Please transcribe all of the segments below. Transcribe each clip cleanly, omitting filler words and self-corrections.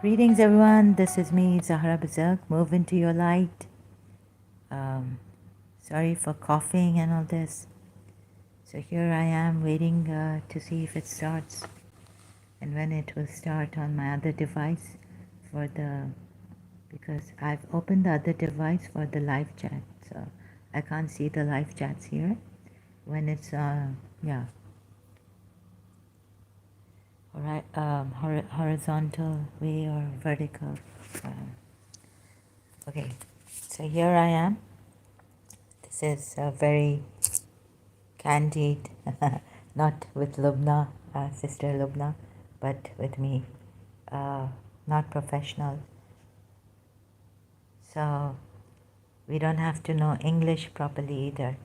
Greetings, everyone. This is me, Zahra Bazak. Move into your light. Sorry for coughing and all this. So here I am waiting to see if it starts and when it will start on my other device because I've opened the other device for the live chat. So I can't see the live chats here when it's, yeah, all right, horizontal way or vertical. Okay, so here I am. This is very candid, not with Lubna, sister Lubna, but with me, not professional. So we don't have to know English properly either.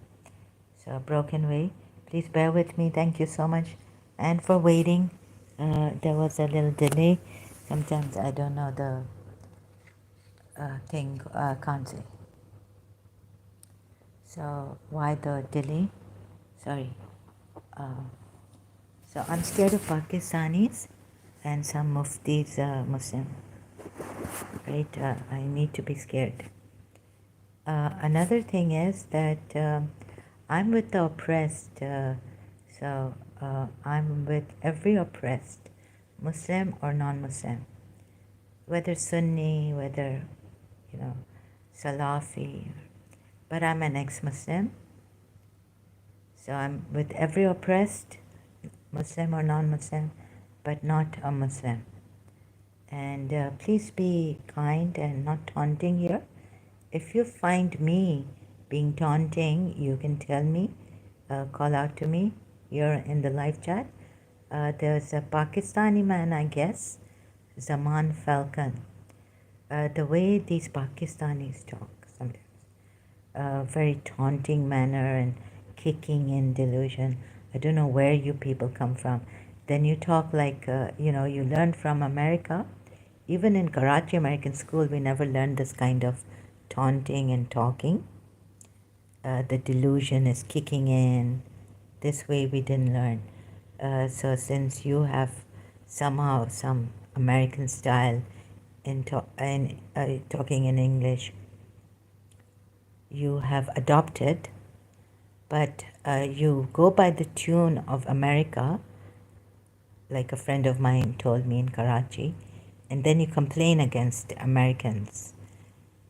So broken way. Please bear with me. Thank you so much. And for waiting, there was a little delay. Sometimes I don't know the thing, can't say. So why the delay? Sorry. So I'm scared of Pakistanis and some muftis Muslim. Right? I need to be scared. Another thing is that I'm with the oppressed. So I'm with every oppressed, Muslim or non-Muslim, whether Sunni, whether Salafi. But I'm an ex-Muslim, so I'm with every oppressed, Muslim or non-Muslim, but not a Muslim. And please be kind and not taunting here. If you find me being taunting, you can tell me, call out to me here in the live chat. There's a Pakistani man, I guess, Zaman Falcon. The way these Pakistanis talk sometimes, very taunting manner and kicking in delusion. I don't know where you people come from. Then you talk like, you learn from America. Even in Karachi American School, we never learned this kind of taunting and talking. The delusion is kicking in. This way we didn't learn. So since you have somehow some American style in talking in English, you have adopted, but you go by the tune of America, like a friend of mine told me in Karachi, and then you complain against Americans.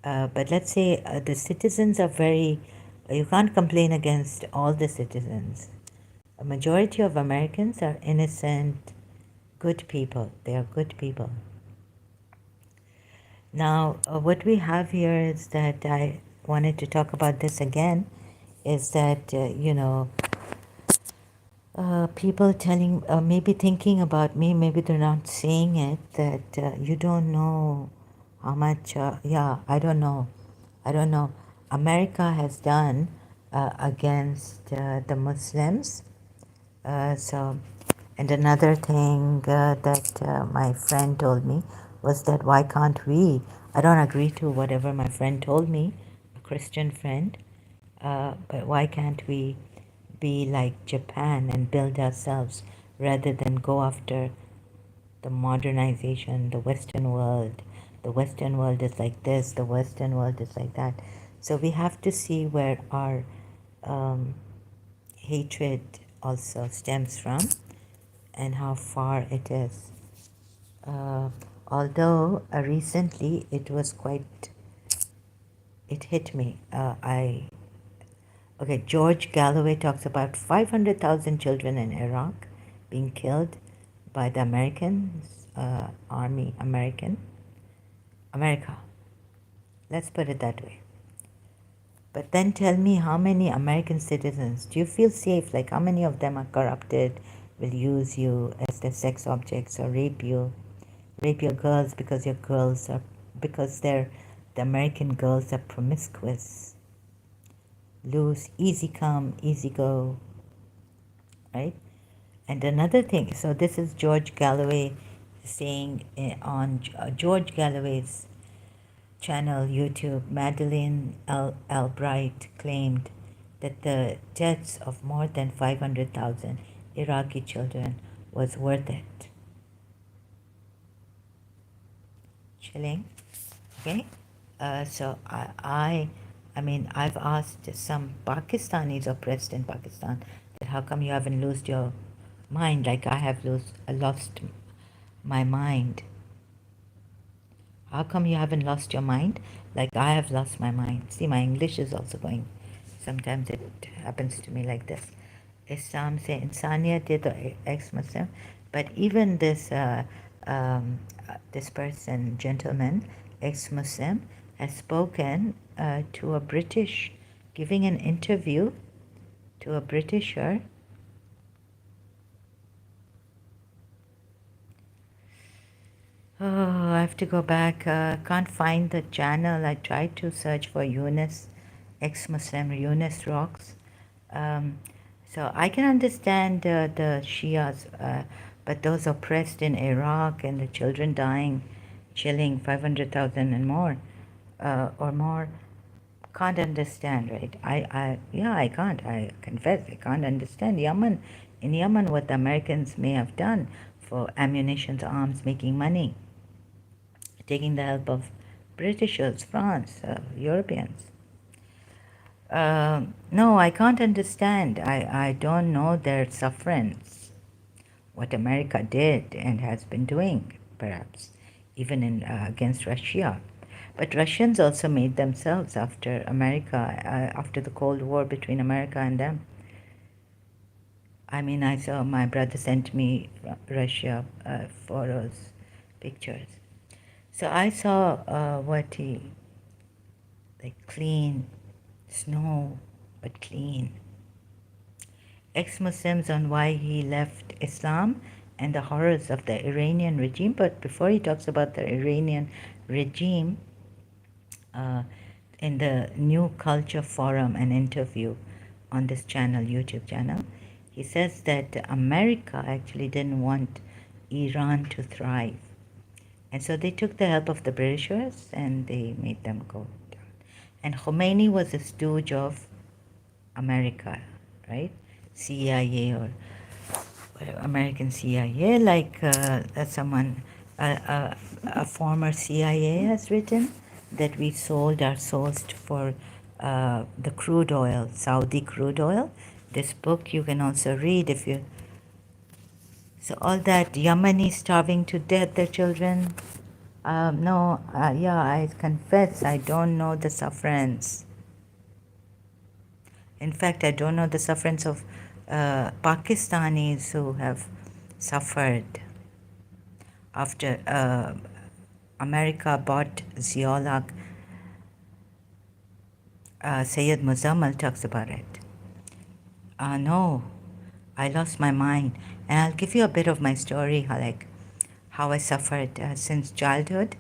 But let's say the citizens are you can't complain against all the citizens. A majority of Americans are innocent, good people. They are good people. Now, what we have here is that I wanted to talk about this again, is that, people telling, maybe thinking about me, maybe they're not saying it, that you don't know how much, I don't know. America has done against the Muslims. And another thing that my friend told me was that why can't we? I don't agree to whatever my friend told me, a Christian friend, but why can't we be like Japan and build ourselves rather than go after the modernization, the Western world? The Western world is like this, the Western world is like that. So we have to see where our hatred also stems from and how far it is. Although recently it was it hit me. George Galloway talks about 500,000 children in Iraq being killed by the Americans, America. Let's put it that way. But then tell me, how many American citizens do you feel safe? Like, how many of them are corrupted, will use you as their sex objects or rape your girls because the American girls are promiscuous, loose, easy come, easy go, right? And another thing, so this is George Galloway saying on George Galloway's channel, YouTube, Madeleine Albright claimed that the deaths of more than 500,000 Iraqi children was worth it. chilling. Okay, I mean, I've asked some Pakistanis oppressed in Pakistan that how come you haven't lost your mind like I have lost my mind. How come you haven't lost your mind like I have lost my mind? See, my English is also going. Sometimes it happens to me like this. Islam say insaniyat hai to ex-Muslim, but even this person, gentleman, ex-Muslim, has spoken to a British, giving an interview to a Britisher. Oh, I have to go back. Can't find the channel. I tried to search for Yunus, ex-Muslim Yunus rocks. Um, so I can understand the Shias, but those oppressed in Iraq and the children dying, chilling 500,000 and more, or more, can't understand, right? Yeah, I can't. I confess, I can't understand Yemen. In Yemen, what the Americans may have done for ammunition, arms, making money, taking the help of Britishers, France, Europeans. No, I can't understand. I don't know their sufferance, what America did and has been doing, perhaps, even in against Russia. But Russians also made themselves after America, after the Cold War between America and them. I mean, I saw my brother sent me Russia photos, pictures. So I saw what he, like clean, snow, but clean. Ex-Muslims on why he left Islam and the horrors of the Iranian regime. But before he talks about the Iranian regime, uh, in the New Culture Forum, an interview on this channel, YouTube channel, he says that America actually didn't want Iran to thrive. And so they took the help of the Britishers and they made them go down. And Khomeini was a stooge of America, right? CIA or American CIA, like a former CIA has written that we sold our souls for the crude oil, Saudi crude oil. This book you can also read if you. So all that Yemeni starving to death, their children. No, yeah, I confess I don't know the sufferance. In fact, I don't know the sufferance of Pakistanis who have suffered after America bought Ziaul Sayyid Muzammal talks about it. No, I lost my mind. And I'll give you a bit of my story, like how I suffered since childhood.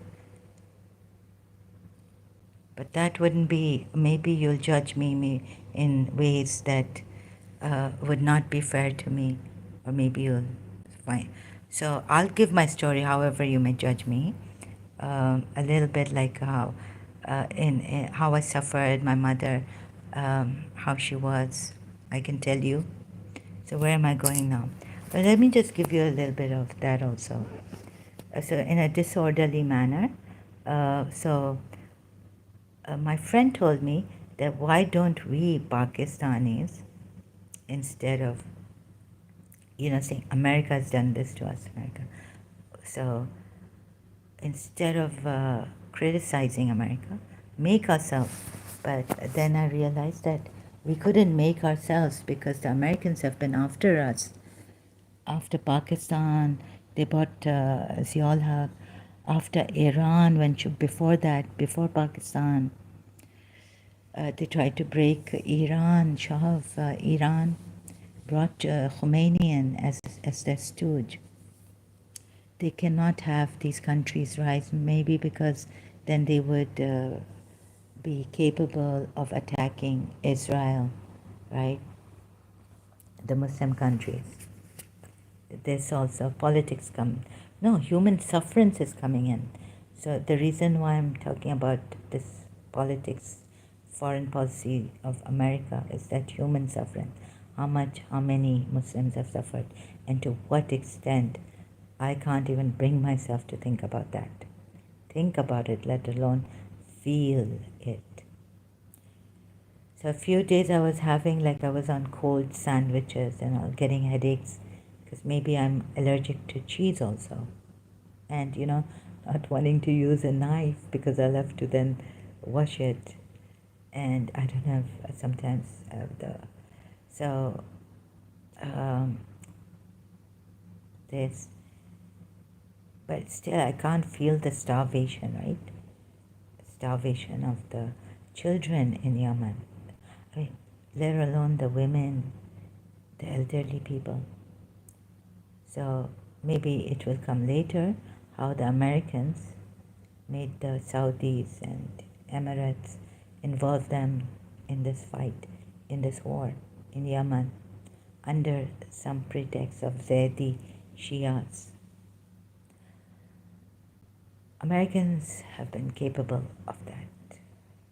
But that wouldn't be, maybe you'll judge me in ways that would not be fair to me, or maybe you'll find. So I'll give my story however you may judge me. A little bit like how, in how I suffered, my mother, how she was, I can tell you. So where am I going now? But let me just give you a little bit of that also. So in a disorderly manner. My friend told me that why don't we Pakistanis, instead of, saying America has done this to us, America. So instead of criticizing America, make ourselves. But then I realized that we couldn't make ourselves because the Americans have been after us. After Pakistan, they bought Ziaul Haq. After Iran, before that, before Pakistan, they tried to break Iran. Shah of Iran brought Khomeini in as their stooge. They cannot have these countries rise, maybe because then they would be capable of attacking Israel, right? The Muslim countries. There's also politics come. No, human sufferance is coming in. So the reason why I'm talking about this politics, foreign policy of America is that human suffering. How many Muslims have suffered, and to what extent, I can't even bring myself to think about that. think about it, let alone feel it. So a few days I was having, like, I was on cold sandwiches and all, getting headaches because maybe I'm allergic to cheese also. And, not wanting to use a knife because I'll have to then wash it. And I don't have, sometimes have so um, this, but still I can't feel the starvation, right? Starvation of the children in Yemen. I mean, let alone the women, the elderly people. So maybe it will come later how the Americans made the Saudis and Emirates involve them in this fight, in this war in Yemen, under some pretext of Zaidi Shias. Americans have been capable of that.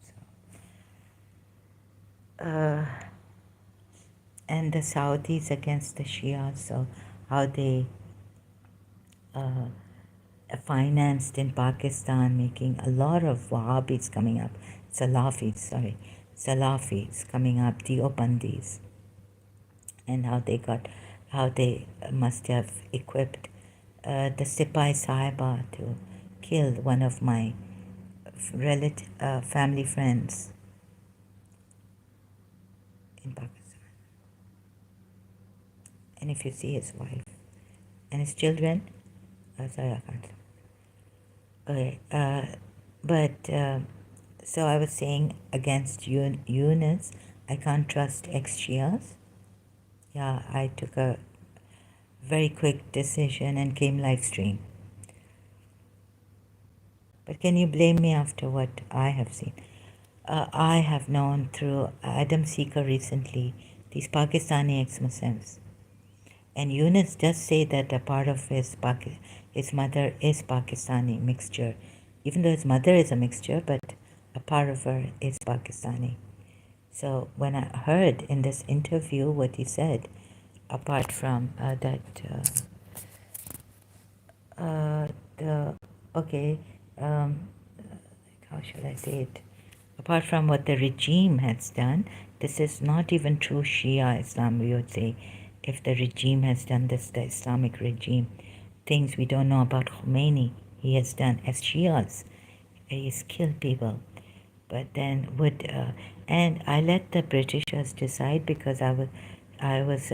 So, and the Saudis against the Shias, so how they uh, financed in Pakistan, making a lot of Wahhabis coming up, Salafis coming up, Deobandis, and how they must have equipped the Sipai Sahiba to kill one of my family friends in Pakistan. And if you see his wife and his children, sorry, I can't. Okay, but so I was saying against Eunice, I can't trust ex-Shias. Yeah, I took a very quick decision and came live stream. But can you blame me after what I have seen? I have known through Adam Seeker recently these Pakistani ex-Muslims. And Yunus does say that a part of his mother is Pakistani mixture, even though his mother is a mixture, but a part of her is Pakistani. So when I heard in this interview what he said, apart from the okay, um, how should I say it? Apart from what the regime has done, this is not even true Shia Islam, we would say. If the regime has done this, the Islamic regime, things we don't know about Khomeini, he has done as Shias. He's killed people. But then and I let the Britishers decide because I was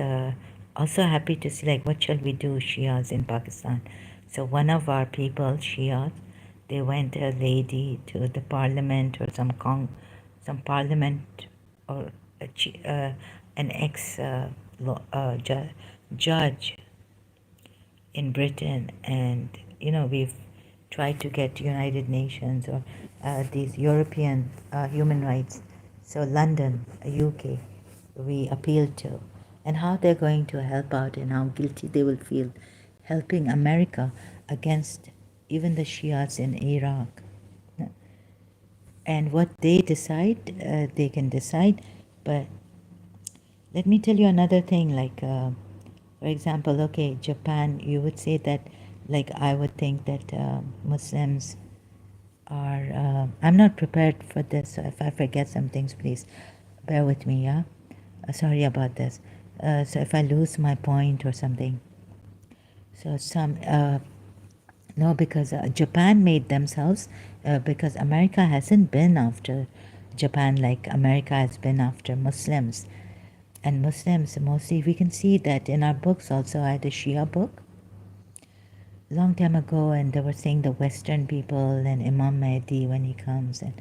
also happy to see, like, what shall we do, Shias in Pakistan. So one of our people, Shias, they went a lady to the parliament or some parliament or an judge in Britain, and we've tried to get United Nations or these European human rights. So London, UK, we appealed to, and how they're going to help out and how guilty they will feel helping America against even the Shias in Iraq. And what they decide, they can decide. But let me tell you another thing, like, for example, okay, Japan, you would say that, like, I would think that Muslims are, I'm not prepared for this, so if I forget some things, please bear with me, yeah? Sorry about this. So if I lose my point or something. So no, because Japan made themselves, because America hasn't been after Japan like America has been after Muslims. And Muslims, mostly, we can see that in our books also. I had a Shia book long time ago, and they were saying the Western people and Imam Mahdi, when he comes, and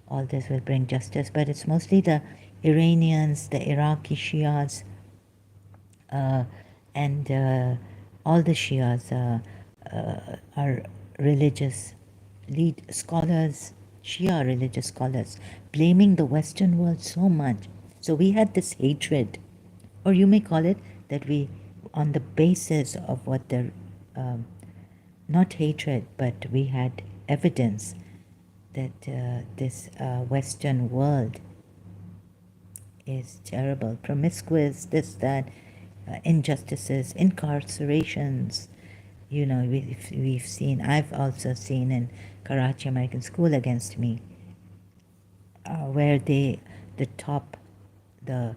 all this will bring justice. But it's mostly the Iranians, the Iraqi Shias, uh, and all the Shias are religious lead scholars, Shia religious scholars, blaming the Western world so much. So we had this hatred, or you may call it that we, on the basis of what the, not hatred, but we had evidence that this Western world is terrible, promiscuous, this, that, injustices, incarcerations, You know, we've seen, I've also seen in Karachi American School against me, where the top, the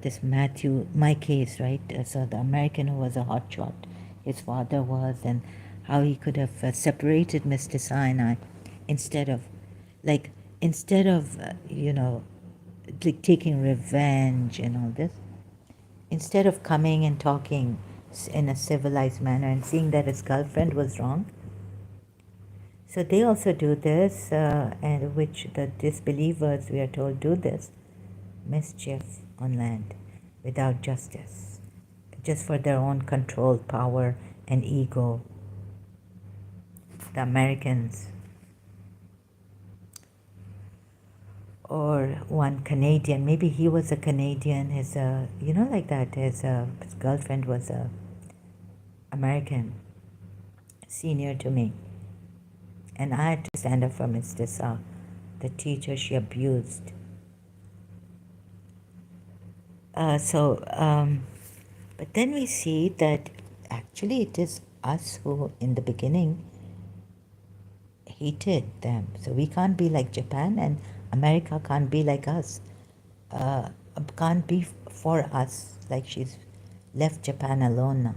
this Matthew, my case, right? So the American who was a hotshot, his father was, and how he could have separated Mr. Sinai instead of, like, instead of, like taking revenge and all this, instead of coming and talking in a civilized manner and seeing that his girlfriend was wrong. So they also do this, and which the disbelievers, we are told, do this mischief on land without justice, just for their own control, power, and ego. The Americans, or one Canadian, maybe he was a Canadian, his, like that, his girlfriend was a American, senior to me. And I had to stand up for Mr. Sa, the teacher she abused. But then we see that actually it is us who, in the beginning, hated them. So we can't be like Japan, and America can't be like us. Uh, can't be for us, like she's left Japan alone now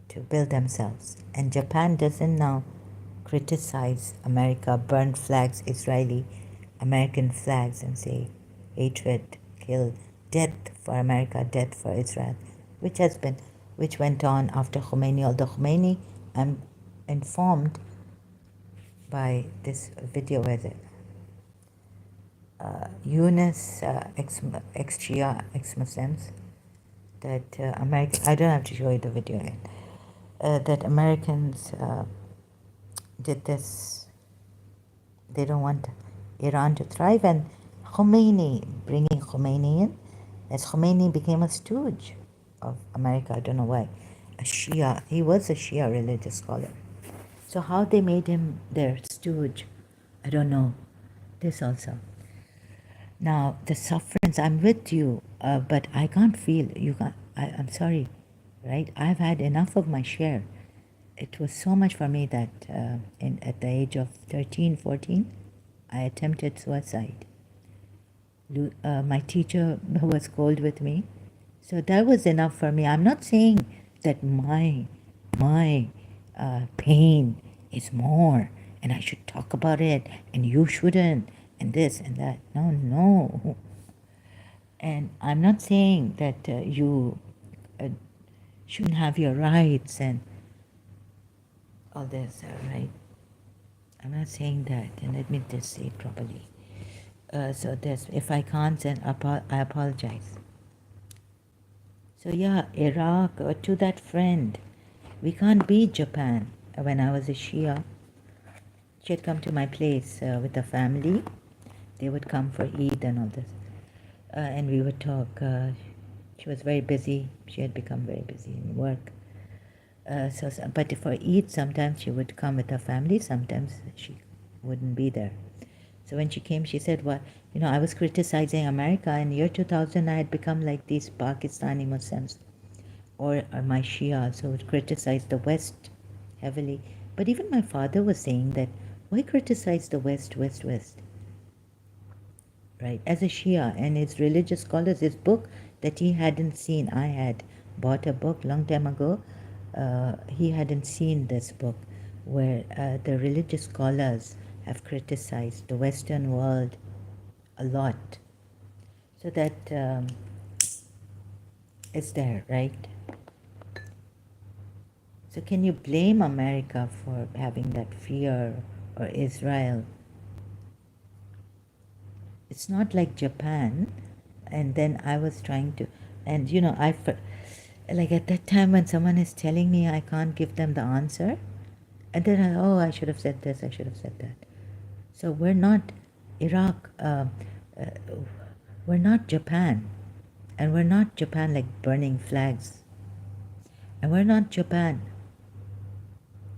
to build themselves. And Japan doesn't now criticize America, burn flags, Israeli American flags, and say hatred, kill, death for America, death for Israel, which went on after Khomeini. Although Khomeini, I'm informed by this video with it. Eunice, ex-Shia, ex-Muslims, that I don't have to show you the video again, that Americans did this. They don't want Iran to thrive, and Khomeini, bringing Khomeini in, as Khomeini became a stooge of America. I don't know why. A Shia, he was a Shia religious scholar. So how they made him their stooge, I don't know. This also. Now, the sufferance, I'm with you, but I can't feel, I'm sorry, right? I've had enough of my share. It was so much for me that at the age of 13, 14, I attempted suicide. My teacher was cold with me. So that was enough for me. I'm not saying that my pain is more and I should talk about it and you shouldn't and this and that. No. And I'm not saying that you shouldn't have your rights and all this, right? I'm not saying that, and let me just say it properly. So this, if I can't, then I apologize. So yeah, Iraq, to that friend, we can't be Japan. When I was a Shia, she had come to my place with a family. They would come for Eid and all this. And we would talk. She was very busy. She had become very busy in work. But for Eid, sometimes she would come with her family. Sometimes she wouldn't be there. So when she came, she said, well, I was criticizing America. In year 2000, I had become like these Pakistani Muslims or my Shias who would criticize the West heavily. But even my father was saying that, why criticize the West? Right? As a Shia, and his religious scholars, his book that he hadn't seen, I had bought a book long time ago. He hadn't seen this book where the religious scholars have criticized the Western world a lot. So that is there, right? So can you blame America for having that fear, or Israel? It's not like Japan. And then I was trying to, and like at that time when someone is telling me I can't give them the answer, and then I should have said this, I should have said that. So we're not Iraq, we're not Japan, and we're not Japan like burning flags, and we're not Japan,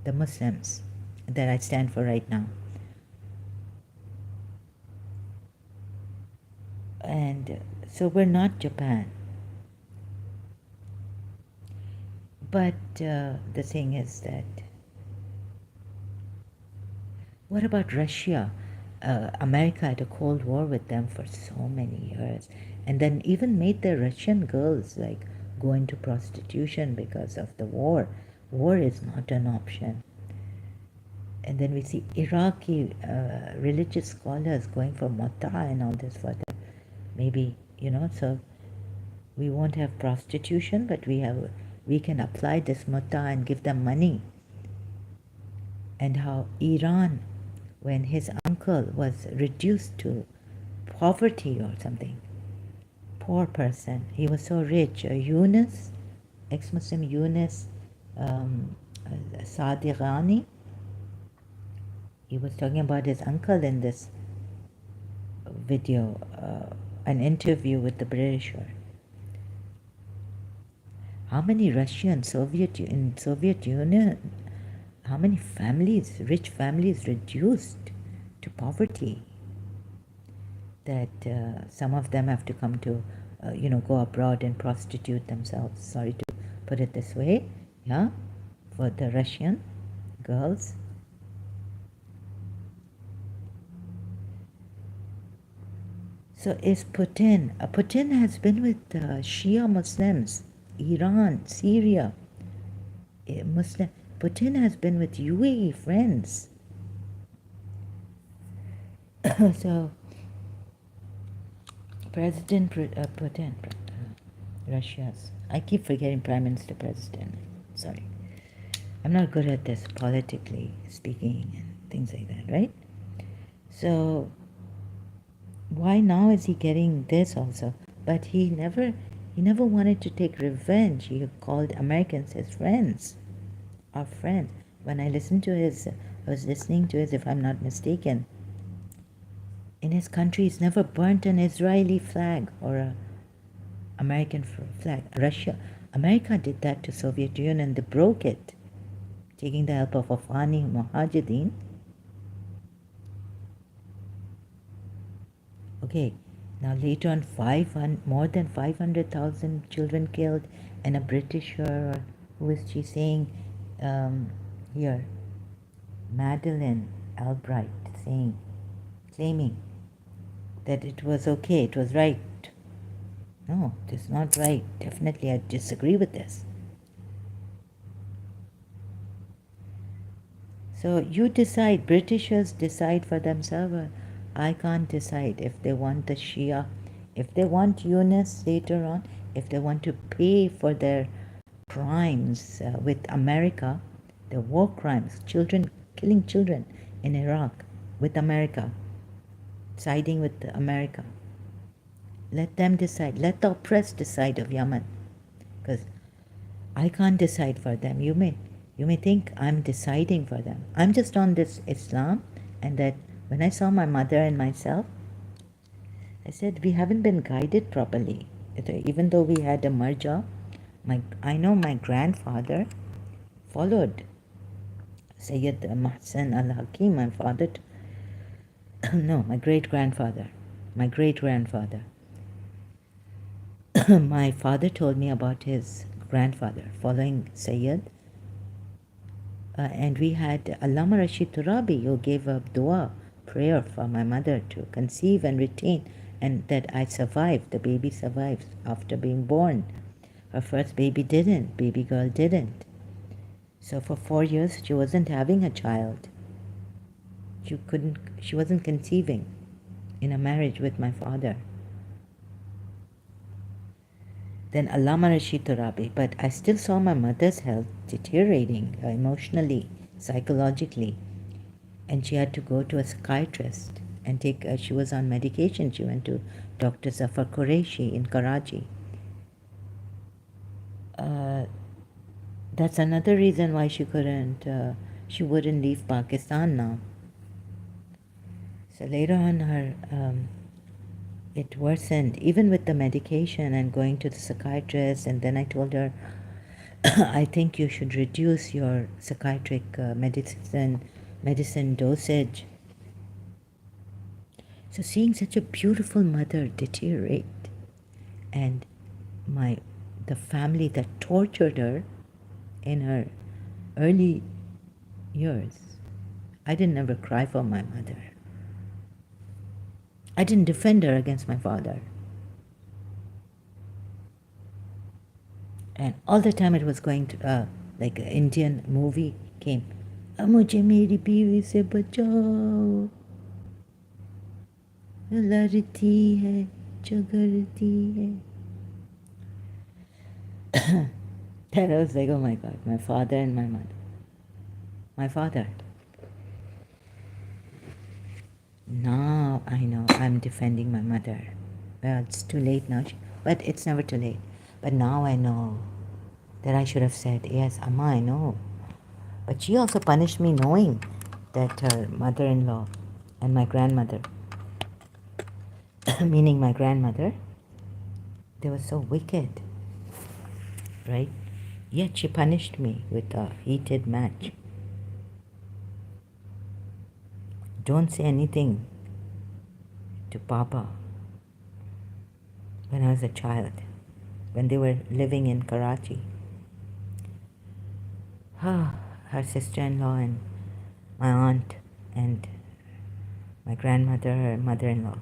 the Muslims that I stand for right now. And so we're not Japan. But the thing is that, what about Russia? America had a Cold War with them for so many years, and then even made the Russian girls like go into prostitution because of the war. War is not an option. And then we see Iraqi religious scholars going for mata and all this for them. Maybe, so we won't have prostitution, but we can apply this mata and give them money. And how Iran, when his uncle was reduced to poverty or something, poor person, he was so rich, Yunus, ex-Muslim Yunus Sadiqani, he was talking about his uncle in this video, an interview with the Britisher. How many Russians in Soviet Union, how many families, rich families reduced to poverty, that some of them have to come to, go abroad and prostitute themselves. Sorry to put it this way, yeah, for the Russian girls. So is Putin, Putin has been with Shia Muslims, Iran, Syria, Muslim. Putin has been with UAE friends. So, President Putin, Russia's, I keep forgetting Prime Minister President, sorry. I'm not good at this politically speaking and things like that, right? So, why now is he getting this also? But he never wanted to take revenge. He called Americans his friends, our friends. When I listened to his, I was listening to his, if I'm not mistaken, in his country he's never burnt an Israeli flag or a American flag. America did that to Soviet Union. They broke it, taking the help of Afghani Mujahideen. Okay, now later on, more than 500,000 children killed, and a Britisher, who is she saying here, Madeleine Albright, claiming that it was okay, it was right. No, it is not right. Definitely, I disagree with this. So you decide, Britishers decide for themselves. I can't decide if they want the Shia, if they want Yunus later on, if they want to pay for their crimes with America, the war crimes, killing children in Iraq with America, siding with America. Let them decide. Let the oppressed decide of Yemen, because I can't decide for them. You may think I'm deciding for them. I'm just on this Islam, and that when I saw my mother and myself, I said we haven't been guided properly. Even though we had a marja, I know my grandfather followed Sayyid Mahsan al-Hakim, my father. No, my great-grandfather. My father told me about his grandfather following Sayyid. And we had Allama Rashid Turabi, who gave a dua, prayer for my mother to conceive and retain, and that I survived, the baby survives after being born. Her first baby girl didn't. So for 4 years she wasn't having a child. She wasn't conceiving in a marriage with my father. Then Allama Rashid Turabi, but I still saw my mother's health deteriorating emotionally, psychologically, and she had to go to a psychiatrist and she was on medication. She went to Dr. Zafar Qureshi in Karachi. That's another reason why she wouldn't leave Pakistan now. So later on, it worsened, even with the medication and going to the psychiatrist. And then I told her, I think you should reduce your psychiatric medicine dosage. So seeing such a beautiful mother deteriorate, and the family that tortured her, in her early years. I didn't ever cry for my mother. I didn't defend her against my father. And all the time it was going to, like an Indian movie came, मुझे मेरी बीवी से बचाओ, लड़ती है, झगड़ती है. Then I was like, oh my God, my father and my mother. My father. Now I know I'm defending my mother. Well, it's too late now, but it's never too late. But now I know that I should have said, yes, Amma, I know. But she also punished me knowing that her mother-in-law and my grandmother, meaning my grandmother, they were so wicked, right? Yet she punished me with a heated match. Don't say anything to Papa when I was a child, when they were living in Karachi. Her sister-in-law and my aunt and my grandmother, her mother-in-law.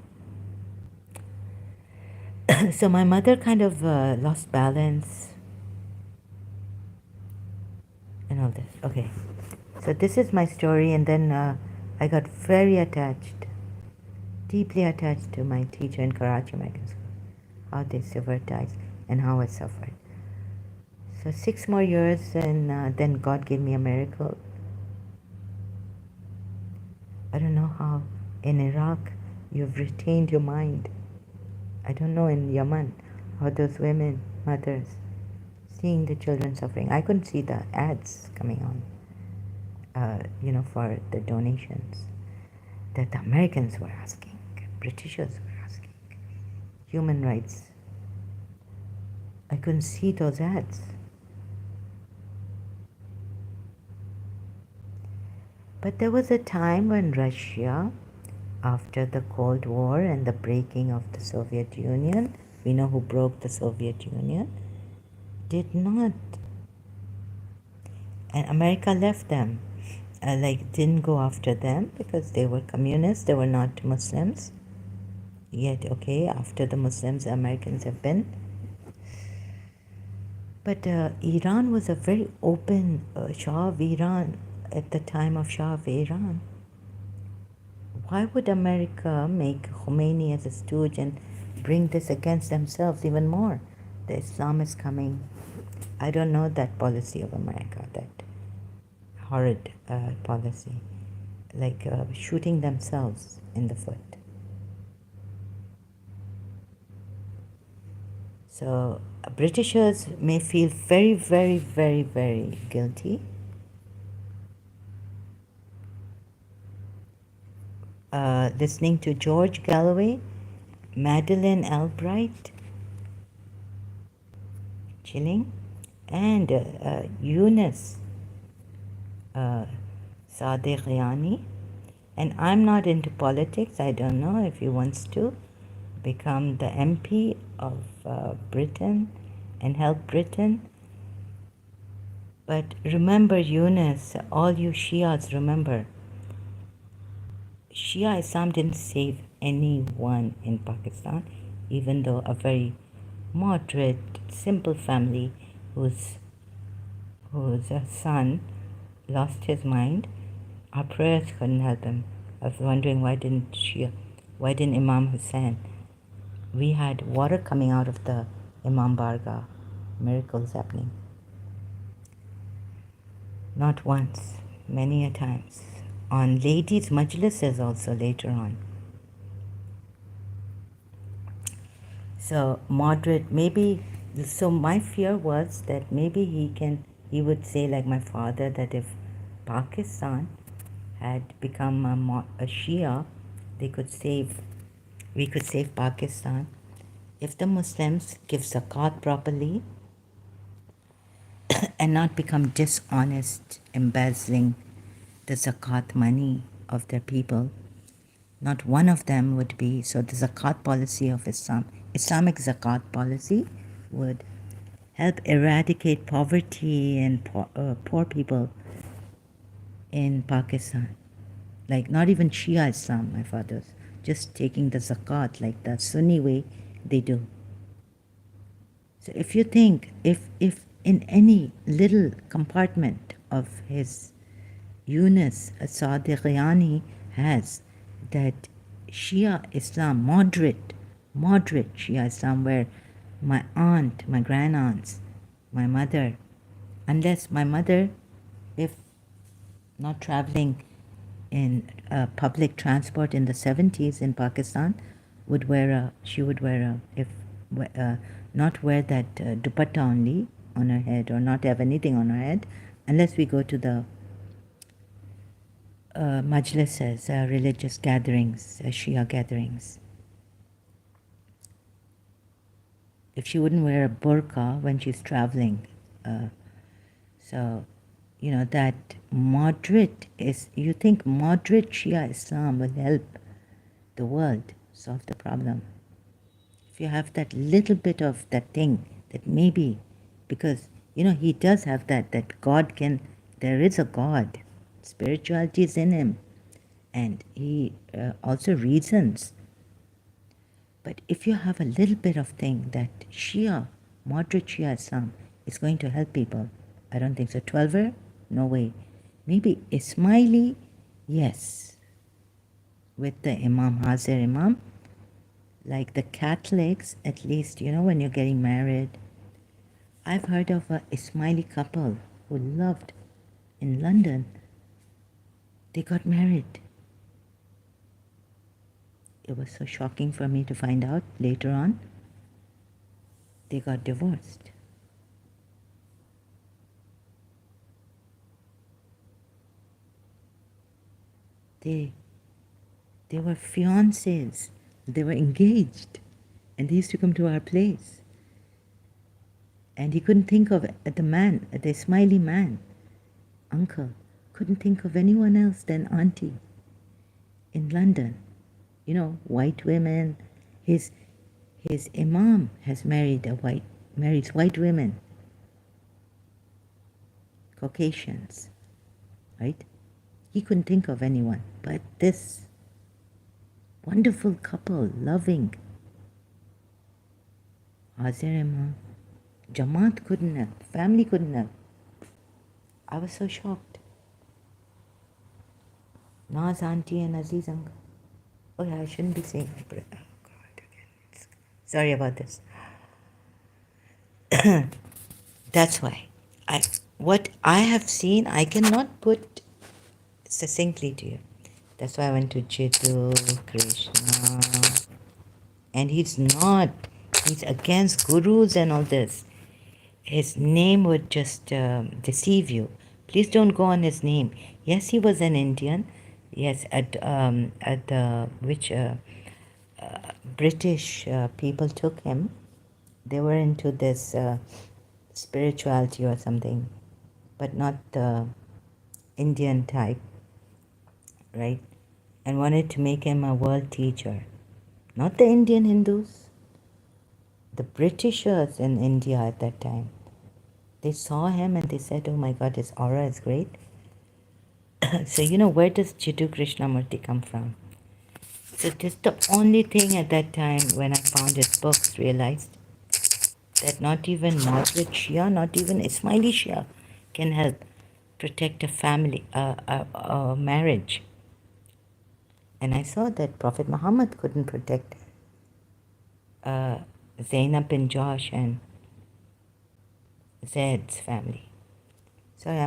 So my mother kind of lost balance and all this. Okay, so this is my story, and then I got very attached, deeply attached to my teacher in Karachi American School, how they severed ties and how I suffered. So 6 more years, and then God gave me a miracle. I don't know how in Iraq you've retained your mind. I don't know in Yemen how those women, mothers, seeing the children suffering. I couldn't see the ads coming on, for the donations that the Americans were asking, Britishers were asking, human rights. I couldn't see those ads. But there was a time when Russia, after the Cold War and the breaking of the Soviet Union, we know who broke the Soviet Union, did not. And America left them, didn't go after them because they were communists, they were not Muslims. Yet, okay, after the Muslims, the Americans have been. But Iran was a very open Shah of Iran at the time of Shah of Iran. Why would America make Khomeini as a stooge and bring this against themselves even more? The Islam is coming. I don't know that policy of America, that horrid policy, like shooting themselves in the foot. So Britishers may feel very, very, very, very guilty. Listening to George Galloway, Madeleine Albright, chilling, and Yunus Sadiqiani. And I'm not into politics. I don't know if he wants to become the MP of Britain and help Britain. But remember, Yunus, all you Shias, remember, Shia Islam didn't save anyone in Pakistan, even though a very moderate, simple family whose son lost his mind, our prayers couldn't help him. I was wondering why didn't Imam Hussein? We had water coming out of the Imam Barga, miracles happening. Not once, many a times. On ladies' majlises also later on. So moderate, maybe, so my fear was that maybe he would say like my father, that if Pakistan had become a Shia, we could save Pakistan if the Muslims give zakat properly and not become dishonest, embezzling the zakat money of their people. Not one of them would be. So the zakat policy of Islam, Islamic zakat policy would help eradicate poverty and poor people in Pakistan. Like not even Shia Islam, my fathers, just taking the zakat like the Sunni way they do. So if you think, if in any little compartment of his Yunus Sadiqiani has that Shia Islam, moderate Shia Islam, where my aunt, my grandaunt, my mother, unless my mother, if not traveling in public transport in the 70s in Pakistan, she would wear if uh, not wear that dupatta only on her head or not have anything on her head unless we go to the majlises, religious gatherings, Shia gatherings. If she wouldn't wear a burqa when she's traveling. So, that moderate is, you think moderate Shia Islam will help the world solve the problem. If you have that little bit of that thing, that maybe, because, he does have that God there is a God. Spirituality is in him. And he also reasons. But if you have a little bit of thing that moderate Shia Islam is going to help people, I don't think so. 12er? No way. Maybe Ismaili, yes. With the Imam, Hazir Imam, like the Catholics, at least, when you're getting married. I've heard of a Ismaili couple who loved in London. They got married. It was so shocking for me to find out later on. They got divorced. They were fiancés. They were engaged. And they used to come to our place. And he couldn't think of the man, the Ismaili man, uncle, couldn't think of anyone else than auntie in London. White women. His imam has marries white women, Caucasians, right? He couldn't think of anyone, but this wonderful couple, loving, Hazir Imam, Jamaat couldn't have, family couldn't have. I was so shocked. Naz auntie and Aziz uncle. Oh yeah, I shouldn't be saying it, but oh God, again. Sorry about this. That's why. What I have seen, I cannot put succinctly to you. That's why I went to Chitu Krishna. And he's against gurus and all this. His name would just deceive you. Please don't go on his name. Yes, he was an Indian. Yes, at the which British people took him. They were into this spirituality or something, but not the Indian type, right? And wanted to make him a world teacher. Not the Indian Hindus, the Britishers in India at that time. They saw him and they said, oh my God, his aura is great. So, where does Jiddu Krishnamurti come from? So this is the only thing at that time when I found his books, realized that not even moderate Shia, not even Ismaili Shia can help protect a family, a marriage. And I saw that Prophet Muhammad couldn't protect Zainab bin Josh and Zaid's family. Sorry,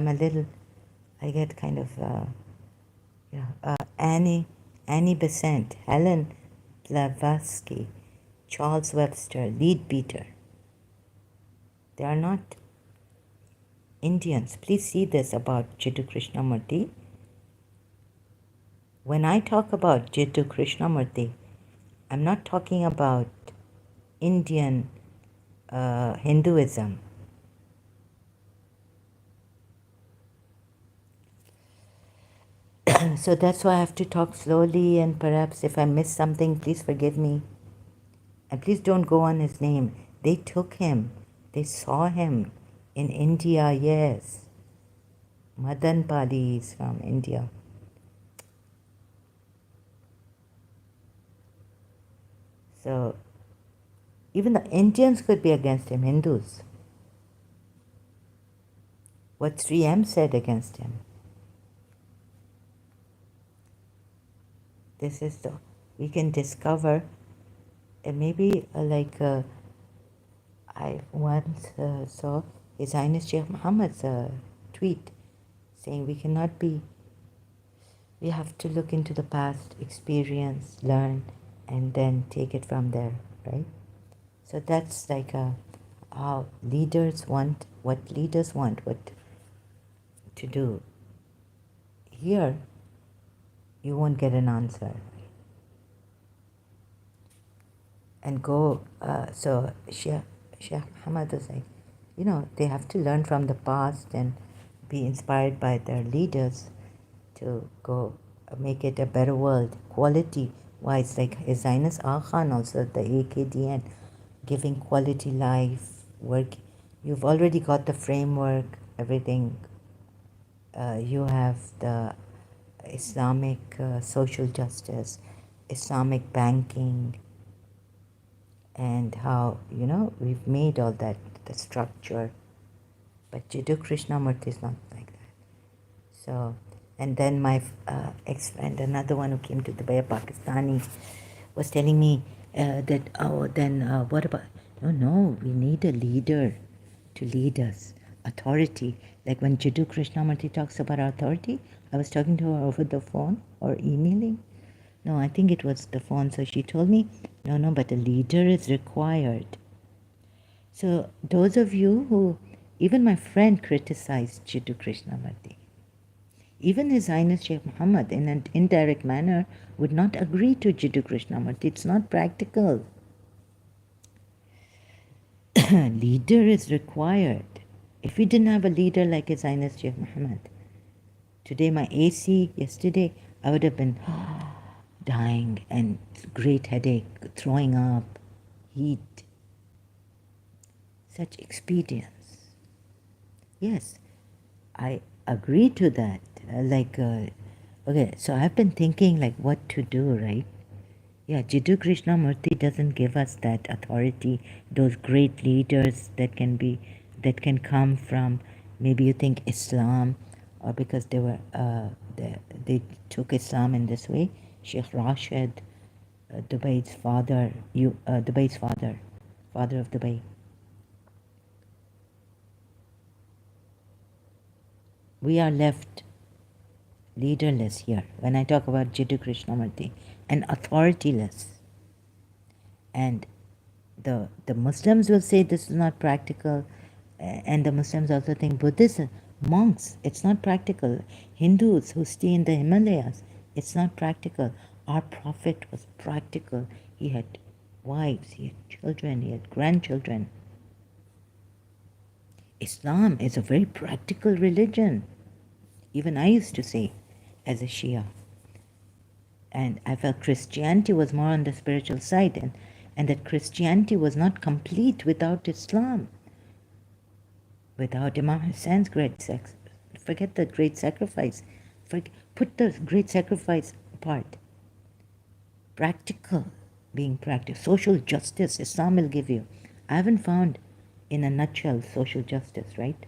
I get kind of, Annie Besant, Helen Blavatsky, Charles Webster, Leadbeater. They are not Indians. Please see this about Jiddu Krishnamurti. When I talk about Jiddu Krishnamurti, I'm not talking about Indian Hinduism. So that's why I have to talk slowly, and perhaps if I miss something, please forgive me. And please don't go on his name. They took him. They saw him in India, yes. Madan Pali is from India. So even the Indians could be against him, Hindus. What 3M said against him. This is the, we can discover, and maybe I once saw His Highness Sheikh Muhammad's tweet saying we have to look into the past, experience, learn, and then take it from there, right? So that's how leaders want, what to do. Here, you won't get an answer. And so Sheikh Muhammad was like, they have to learn from the past and be inspired by their leaders to go make it a better world, quality-wise, like His Highness Aga Khan also, the AKDN, giving quality life, work. You've already got the framework, everything. You have the Islamic social justice, Islamic banking, and how, we've made all that, the structure. But Jiddu Krishnamurti is not like that. So, and then my ex-friend, another one who came to Dubai, a Pakistani, was telling me what about, no, we need a leader to lead us, authority. Like when Jiddu Krishnamurti talks about authority, I was talking to her over the phone or emailing. No, I think it was the phone. So she told me, no, but a leader is required. So those of you who, even my friend criticized Jiddu Krishnamurti. Even His Highness Sheikh Muhammad, in an indirect manner, would not agree to Jiddu Krishnamurti. It's not practical. Leader is required. If we didn't have a leader like His Highness Sheikh Muhammad, today my AC, yesterday, I would have been dying and great headache, throwing up, heat. Such expedience. Yes, I agree to that. Okay, so I've been thinking what to do, right? Yeah, Jiddu Krishnamurti doesn't give us that authority, those great leaders that can come from, maybe you think Islam, or because they took Islam in this way. Sheikh Rashid, Dubai's father, father of Dubai. We are left leaderless here when I talk about Jiddu Krishnamurti, and authorityless. And the Muslims will say this is not practical, and the Muslims also think Buddhism, monks, it's not practical. Hindus who stay in the Himalayas, it's not practical. Our Prophet was practical. He had wives, he had children, he had grandchildren. Islam is a very practical religion. Even I used to say, as a Shia. And I felt Christianity was more on the spiritual side, and that Christianity was not complete without Islam. Without Imam Hussein's great sacrifice. Forget the great sacrifice. Put the great sacrifice apart. Practical, being practical. Social justice, Islam will give you. I haven't found, in a nutshell, social justice, right?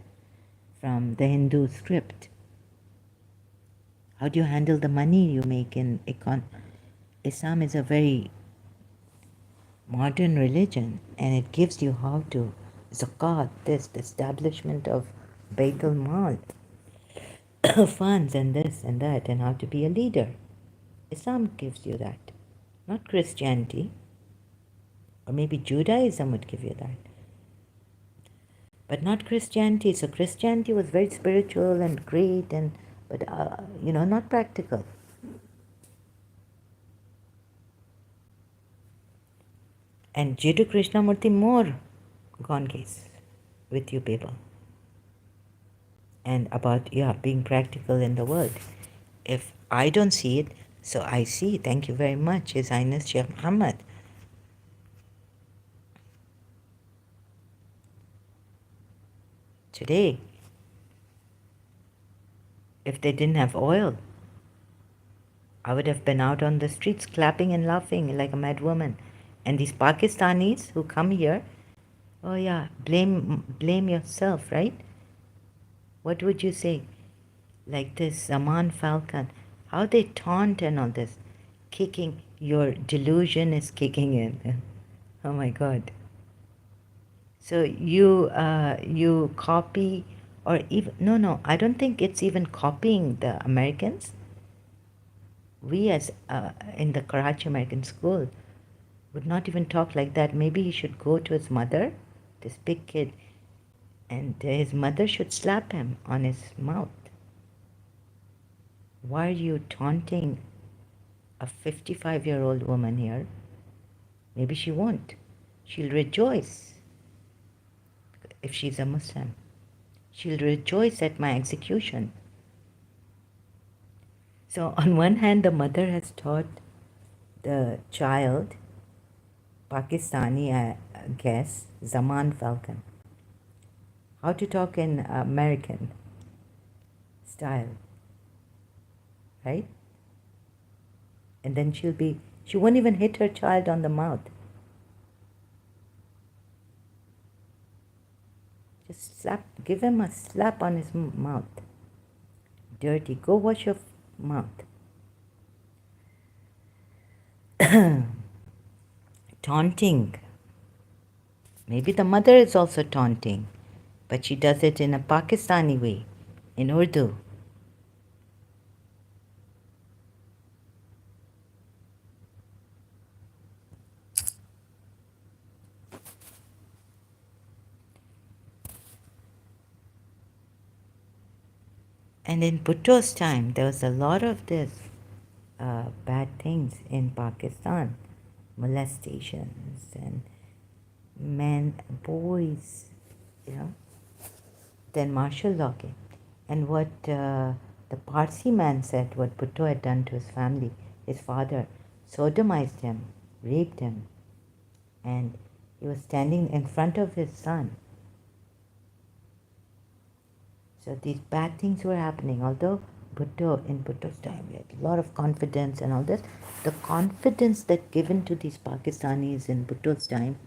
From the Hindu script. How do you handle the money you make in Islam is a very modern religion, and it gives you how to zakat, the establishment of Baitul Mal, funds and this and that, and how to be a leader. Islam gives you that, not Christianity, or maybe Judaism would give you that, but not Christianity. So Christianity was very spiritual and great, but not practical. And Jiddu Krishnamurti more gone case with you people. And about, being practical in the world. If I don't see it, so I see. Thank you very much, His Highness Sheikh Muhammad. today if they didn't have oil. I would have been out on the streets clapping and laughing like a mad woman. And these Pakistanis who come here, oh yeah, blame yourself, right? What would you say? Like this Zaman Falcon, how they taunt and all this, kicking, your delusion is kicking in. Oh my God. So you copy, or even, no, I don't think it's even copying the Americans. We as in the Karachi American school would not even talk like that. Maybe he should go to his mother, this big kid, and his mother should slap him on his mouth. Why are you taunting a 55-year-old woman here? Maybe she won't. She'll rejoice if she's a Muslim. She'll rejoice at my execution. So on one hand, the mother has taught the child, Pakistani, I guess, Zaman Falcon, how to talk in American style, right? And then she won't even hit her child on the mouth. Just slap, give him a slap on his mouth. Dirty, go wash your mouth. Taunting. Maybe the mother is also taunting, but she does it in a Pakistani way, in Urdu. And in Bhutto's time, there was a lot of this bad things in Pakistan, molestations and men, boys, you know. Then martial law came. And what the Parsi man said, what Bhutto had done to his family, his father sodomized him, raped him, and he was standing in front of his son. So these bad things were happening. Although in Bhutto's time, we had a lot of confidence and all this. The confidence that given to these Pakistanis in Bhutto's time,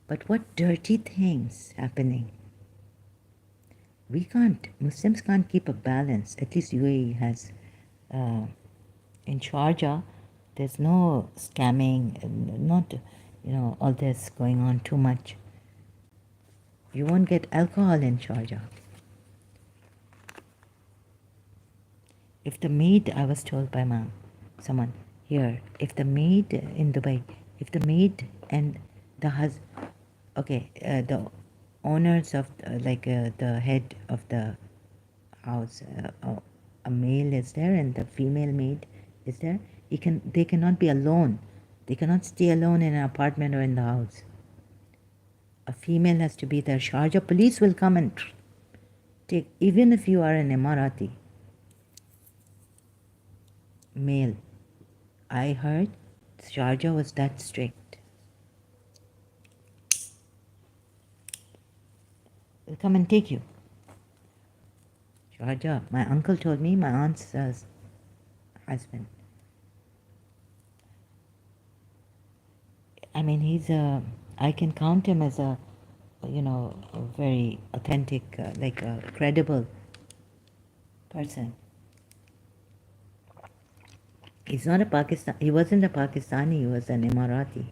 but what dirty things happening. Muslims can't keep a balance. At least UAE has. In Sharjah, there's no scamming, not, all this going on too much. You won't get alcohol in Sharjah. If the maid, I was told by someone here, if the maid in Dubai, if the maid and the husband, the owners of, the head of the house, a male is there and the female maid is there, they cannot be alone. They cannot stay alone in an apartment or in the house. A female has to be there. Sharjah police will come and take, even if you are an Emirati male. I heard Sharjah was that strict. They'll come and take you. Sharjah, my uncle told me, my aunt's husband. I mean, I can count him as a very authentic, like a credible person. He's not a Pakistan. He wasn't a Pakistani. He was an Emirati.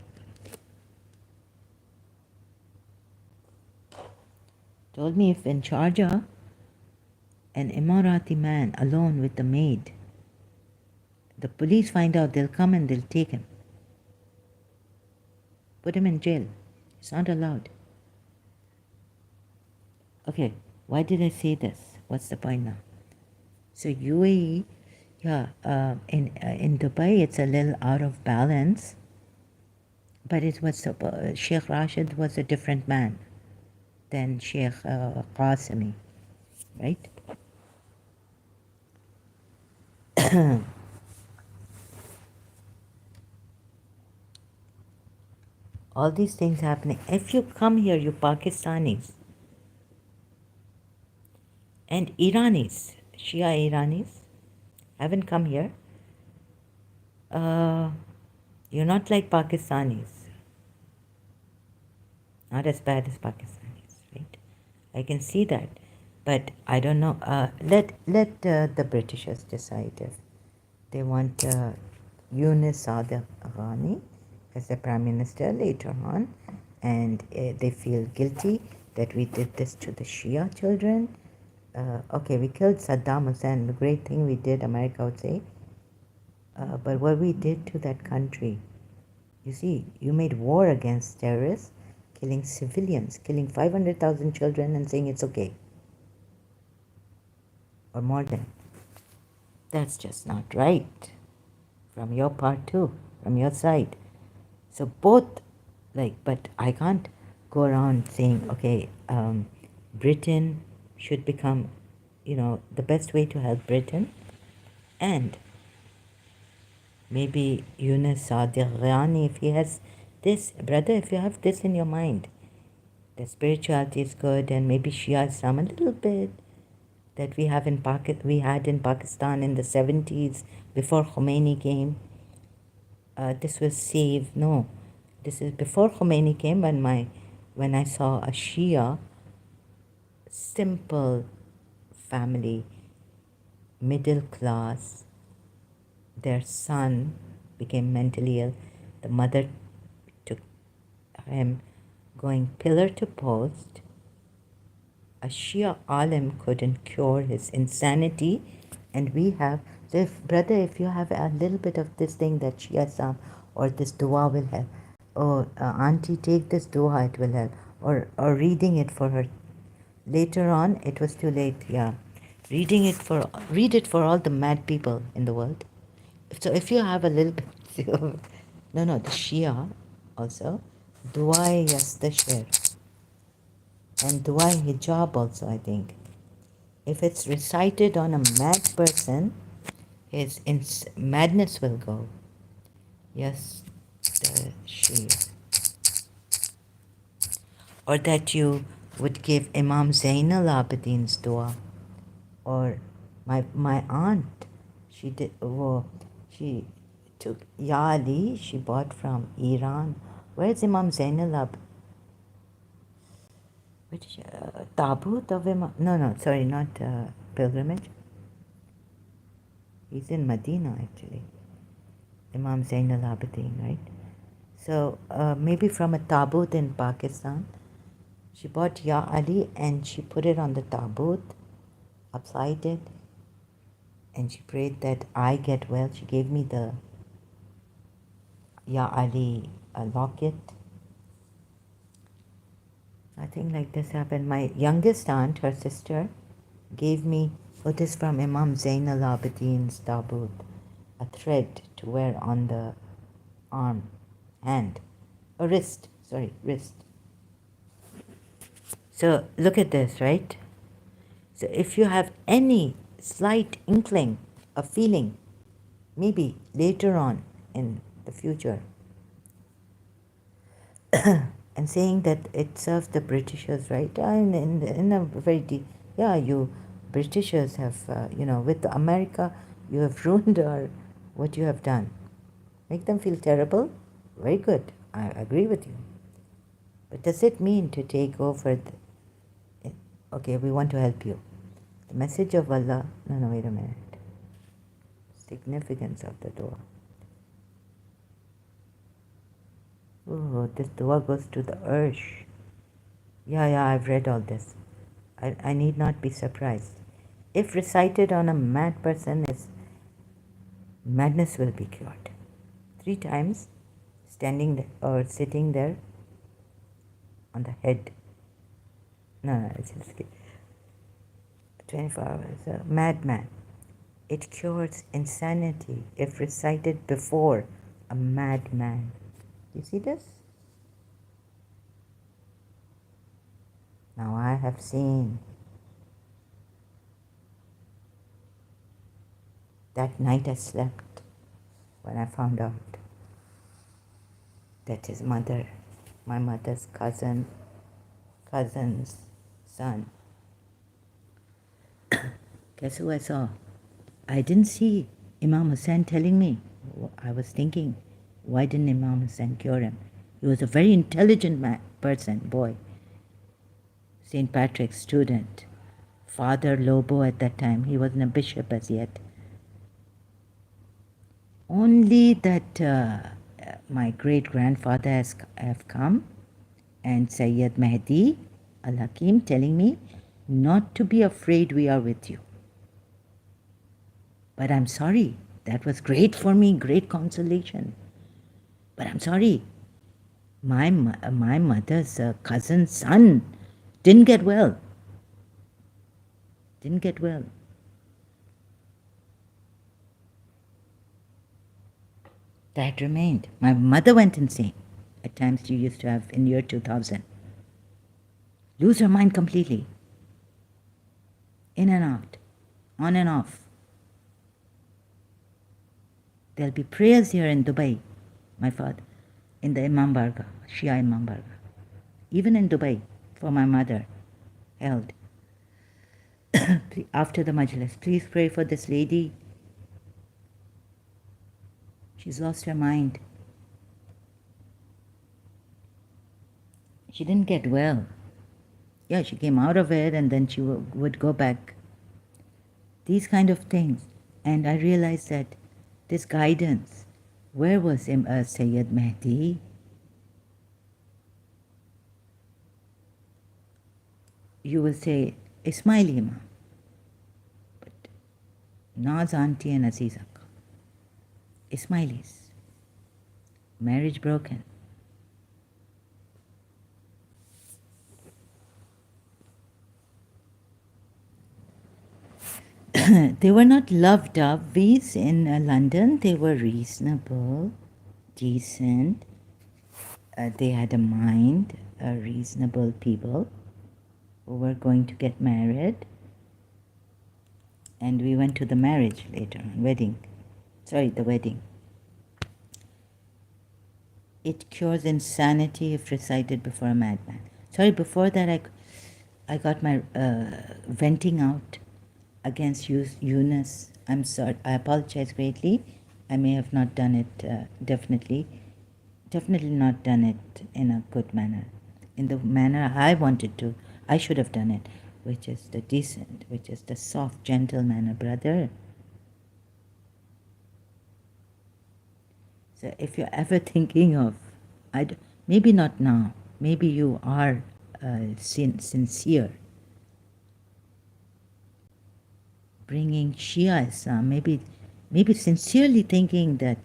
Told me if in Sharjah, an Emirati man alone with the maid, the police find out, they'll come and they'll take him. Put him in jail. It's not allowed. Okay, why did I say this? What's the point now? So UAE, in Dubai, it's a little out of balance. But it was Sheikh Rashid was a different man than Sheikh Qasimi, right? All these things happening. If you come here, you Pakistanis, And Iranis, Shia Iranis, haven't come here. Uh, you're not like Pakistanis, not as bad as Pakistanis, right? I can see that, but I don't know. Let the Britishers decide if they want Yunus Saad Ghani as the Prime Minister later on, and they feel guilty that we did this to the Shia children. Okay, we killed Saddam Hussein, the great thing we did, America would say, but what we did to that country, you see, you made war against terrorists, killing civilians, killing 500,000 children and saying it's okay, or more than. That's just not right. From your part too, from your side. So both, but I can't go around saying, okay, Britain should become, the best way to help Britain, and maybe Yunus Sadiqani, if he has this, brother, if you have this in your mind, that spirituality is good, and maybe Shia Islam a little bit that we had in Pakistan in the 70s before Khomeini came. This will save. No, this is before Khomeini came, when I saw a Shia simple family, middle class. Their son became mentally ill. The mother took him going pillar to post. A Shia alim couldn't cure his insanity, and we have. So, if you have a little bit of this thing that Shia Sam or this dua will help, or auntie, take this dua, it will help, or reading it for her. Later on, it was too late. Yeah, read it for all the mad people in the world. So if you have a little bit, no, the Shia also, dua yastashir. And Dua Hijab also, I think. If it's recited on a mad person, his madness will go. Yes, the Shia. Or that you would give Imam Zainal Abidin's dua. Or my aunt, she took Ya Ali, she bought from Iran. Where's Imam Zainal Abidin? Which Tabut of Imam? No, sorry, not pilgrimage. He's in Medina actually. Imam Zainal Abidin, right? So maybe from a tabut in Pakistan, she bought Ya Ali and she put it on the tabut, applied it, and she prayed that I get well. She gave me the Ya Ali locket. I think like this happened. My youngest aunt, her sister, gave me what is from Imam Zainal Abidin's tabut, a thread to wear on the arm, hand, or wrist, wrist. So look at this, right? So if you have any slight inkling, a feeling, maybe later on in the future, and saying that it serves the Britishers, right? In a very deep, yeah, you Britishers have, with America, you have ruined what you have done. Make them feel terrible? Very good. I agree with you. But does it mean to take over okay, we want to help you. The message of Allah, no, wait a minute. Significance of the dua. Oh, this dua goes to the ursh. Yeah, I've read all this. I need not be surprised. If recited on a mad person, madness will be cured. 3 times, standing there, or sitting there on the head. No, it's just 24 hours. A madman. It cures insanity if recited before a madman. You see this? Now I have seen. That night I slept when I found out that his mother, my mother's cousin's son, Guess who I saw? I didn't see Imam Hussain telling me. I was thinking, why didn't Imam Hussain cure him? He was a very intelligent person, boy. St. Patrick's student. Father Lobo at that time. He wasn't a bishop as yet. Only that my great-grandfather has come, and Sayyid Mahdi al-Hakim telling me not to be afraid, we are with you. But I'm sorry, that was great for me, great consolation. But I'm sorry, my mother's cousin's son didn't get well. Didn't get well. That remained. My mother went insane. At times she used to have in year 2000. Lose her mind completely. In and out. On and off. There'll be prayers here in Dubai, my father, in the Imam Barga, Shia Imam Barga. Even in Dubai, for my mother, held. After the majlis, please pray for this lady. She's lost her mind. She didn't get well. Yeah, she came out of it and then she would go back. These kind of things. And I realized that this guidance, where was Sayyid Mahdi? You will say, Ismaili Imam. But Naz auntie and Aziza, Ismailis. Marriage broken. They were not loved-doves in London. They were reasonable, decent. They had a mind, reasonable people who were going to get married. And we went to the marriage later on, the wedding. It cures insanity if recited before a madman. Sorry, before that I got my venting out against Eunice. I'm sorry. I apologize greatly. I may have not done it, definitely not done it in a good manner. In the manner I wanted to. I should have done it, which is the decent, which is the soft, gentle manner, brother. So if you're ever thinking of, maybe not now, maybe you are sincere, bringing Shia Islam, maybe sincerely thinking that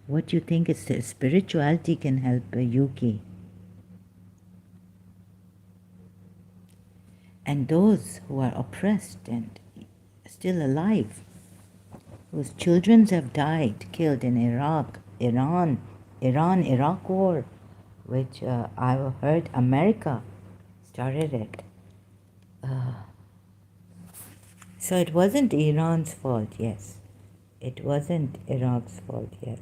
what you think is spirituality can help UK. And those who are oppressed and still alive, whose children have died, killed in Iran-Iraq war, which I heard America started it. So it wasn't Iran's fault, yes. It wasn't Iraq's fault, yes.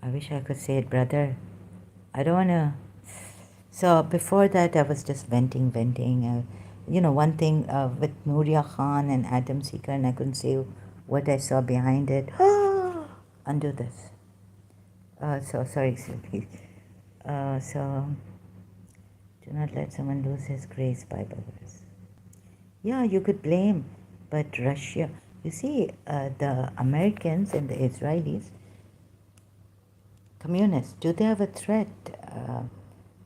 I wish I could say it, brother. I don't want to. So before that, I was just venting. One thing with Nuria Khan and Adam Seeker, and I couldn't say what I saw behind it. Undo this. Sorry, please. So, do not let someone lose his grace, Bible verse. Yeah, you could blame, but Russia. You see, the Americans and the Israelis, communists, do they have a threat?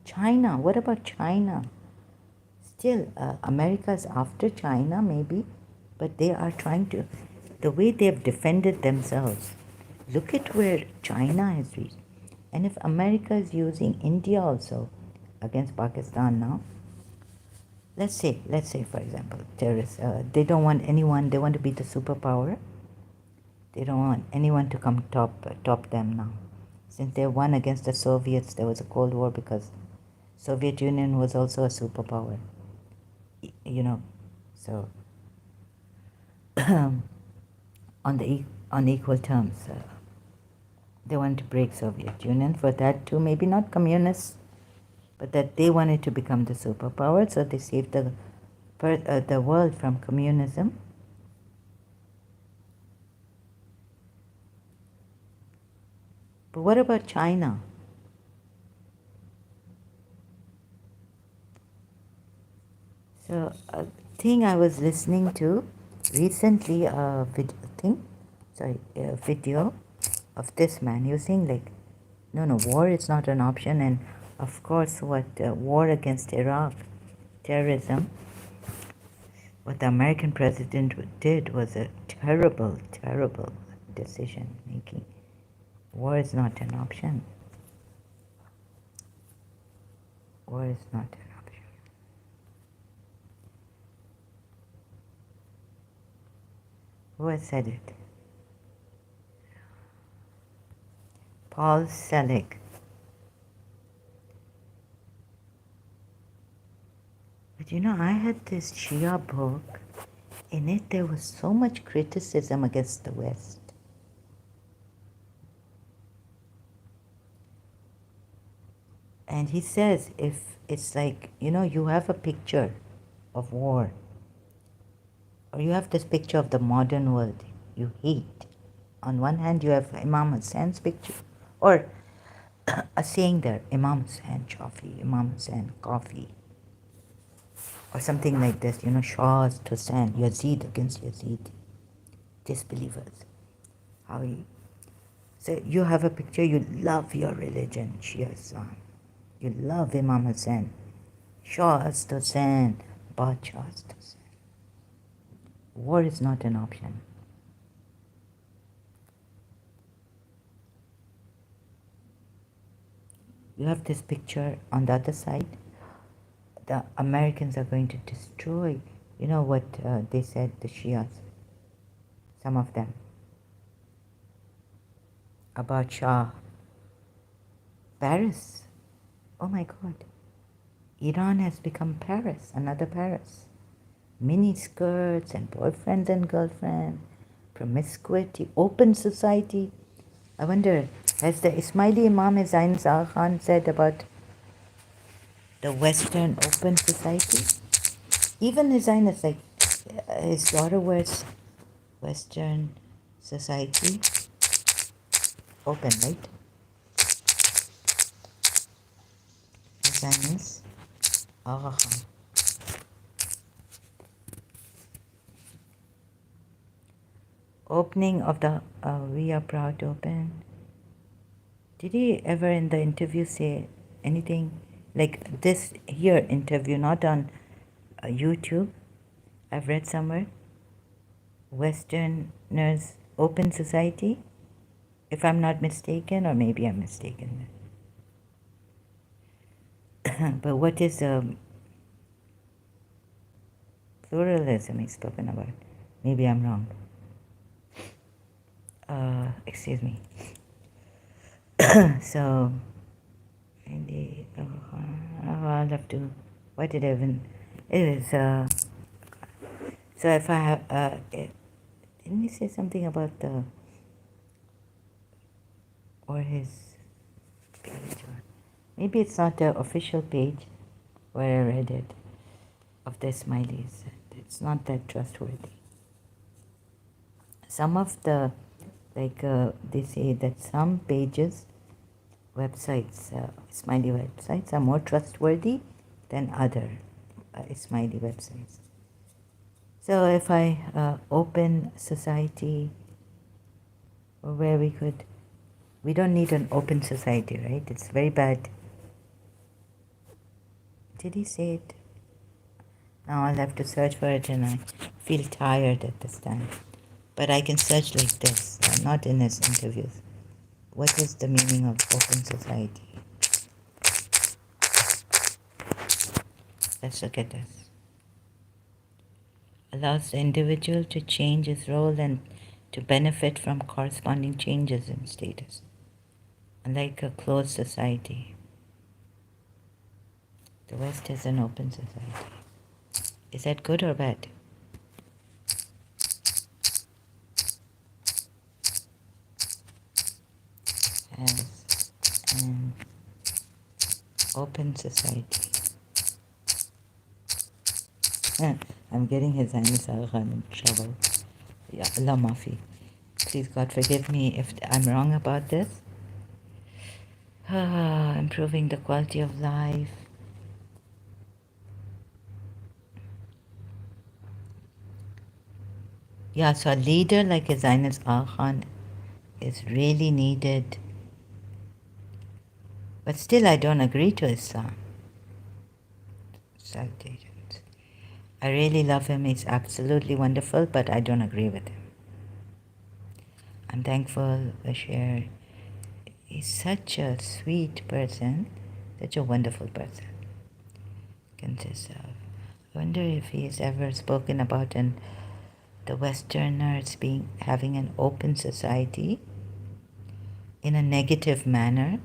China, what about China? Still, America's after China, maybe, but they are trying to, the way they've defended themselves. Look at where China has reached. And if America is using India also against Pakistan now, let's say, for example, terrorists, they don't want anyone, they want to be the superpower. They don't want anyone to come top them now. Since they won against the Soviets, there was a Cold War because Soviet Union was also a superpower. So on equal terms. They want to break Soviet Union. For that too, maybe not communists, but that they wanted to become the superpower, so they saved the world from communism. But what about China? So a thing I was listening to recently, a video of this man. He was saying like, no, war is not an option, and of course, what war against Iraq, terrorism, what the American president did was a terrible, terrible decision making. War is not an option. War is not an option. Who has said it? Paul Selig. But I had this Shia book. In it, there was so much criticism against the West. And he says, if it's like, you have a picture of war, or you have this picture of the modern world you hate. On one hand, you have Imam Hussein's picture, or a saying there, Imam Hussein Chafi, Imam Hussein coffee, or something like this, Shah Hussein, Yazid against Yazid, disbelievers. So you have a picture, you love your religion, Shia Islam. You love Imam Hussein, Shah Hussein, Badshah Hussein. War is not an option. You have this picture on the other side. The Americans are going to destroy, what they said, the Shias, some of them, about Shah. Paris, oh my God. Iran has become Paris, another Paris. Mini skirts and boyfriends and girlfriends, promiscuity, open society. I wonder, has the Ismaili Imam Hussain Shah Khan said about the Western open society? Even Hussain is like, his daughter wears Western society, open, right? Hussain is Aga Khan. Opening of the We Are Proud to Open. Did he ever in the interview say anything like this here interview, not on YouTube? I've read somewhere. Westerners open society, if I'm not mistaken, or maybe I'm mistaken. But what is pluralism he's spoken about? Maybe I'm wrong. Excuse me. So, I'll have to. What did I even? It is. So if I have, didn't he say something about the or his page? Or maybe it's not the official page where I read it of the Smileys. It's not that trustworthy. Some of the they say that some pages, websites, Smiley websites are more trustworthy than other Smiley websites. So if I open society, where we don't need an open society, right? It's very bad. Did he say it? Now I'll have to search for it, and I feel tired at this time. But I can search like this, not in his interviews. What is the meaning of open society? Let's look at this. Allows the individual to change his role and to benefit from corresponding changes in status, unlike a closed society. The West is an open society. Is that good or bad? society. I'm getting His Highness Aga Khan in trouble. Ya Allah Mafi. Please God forgive me if I'm wrong about this. Improving the quality of life. Yeah, so a leader like His Highness Aga Khan is really needed. But still, I don't agree to Islam. Salutations. I really love him. He's absolutely wonderful, but I don't agree with him. I'm thankful, Bashir. He's such a sweet person, such a wonderful person. Consists of. I wonder if he's ever spoken about the Westerners having an open society in a negative manner.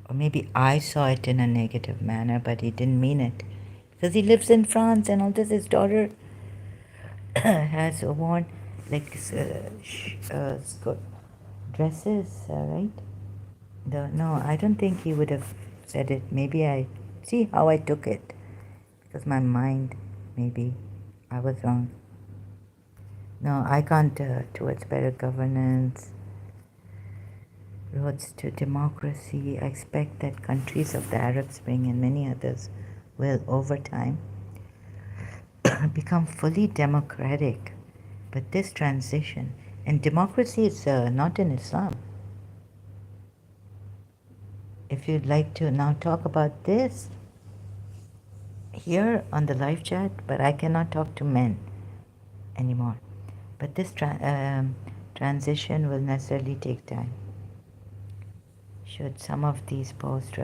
Or maybe I saw it in a negative manner, but he didn't mean it. Because he lives in France and all this. His daughter has worn like dresses, right? No, I don't think he would have said it. Maybe I see how I took it. Because my mind, maybe I was wrong. No, I can't towards better governance, roads to democracy. I expect that countries of the Arab Spring and many others will, over time, become fully democratic. But this transition, and democracy is not in Islam. If you'd like to now talk about this here on the live chat, but I cannot talk to men anymore. But this transition will necessarily take time. Should some of these posts,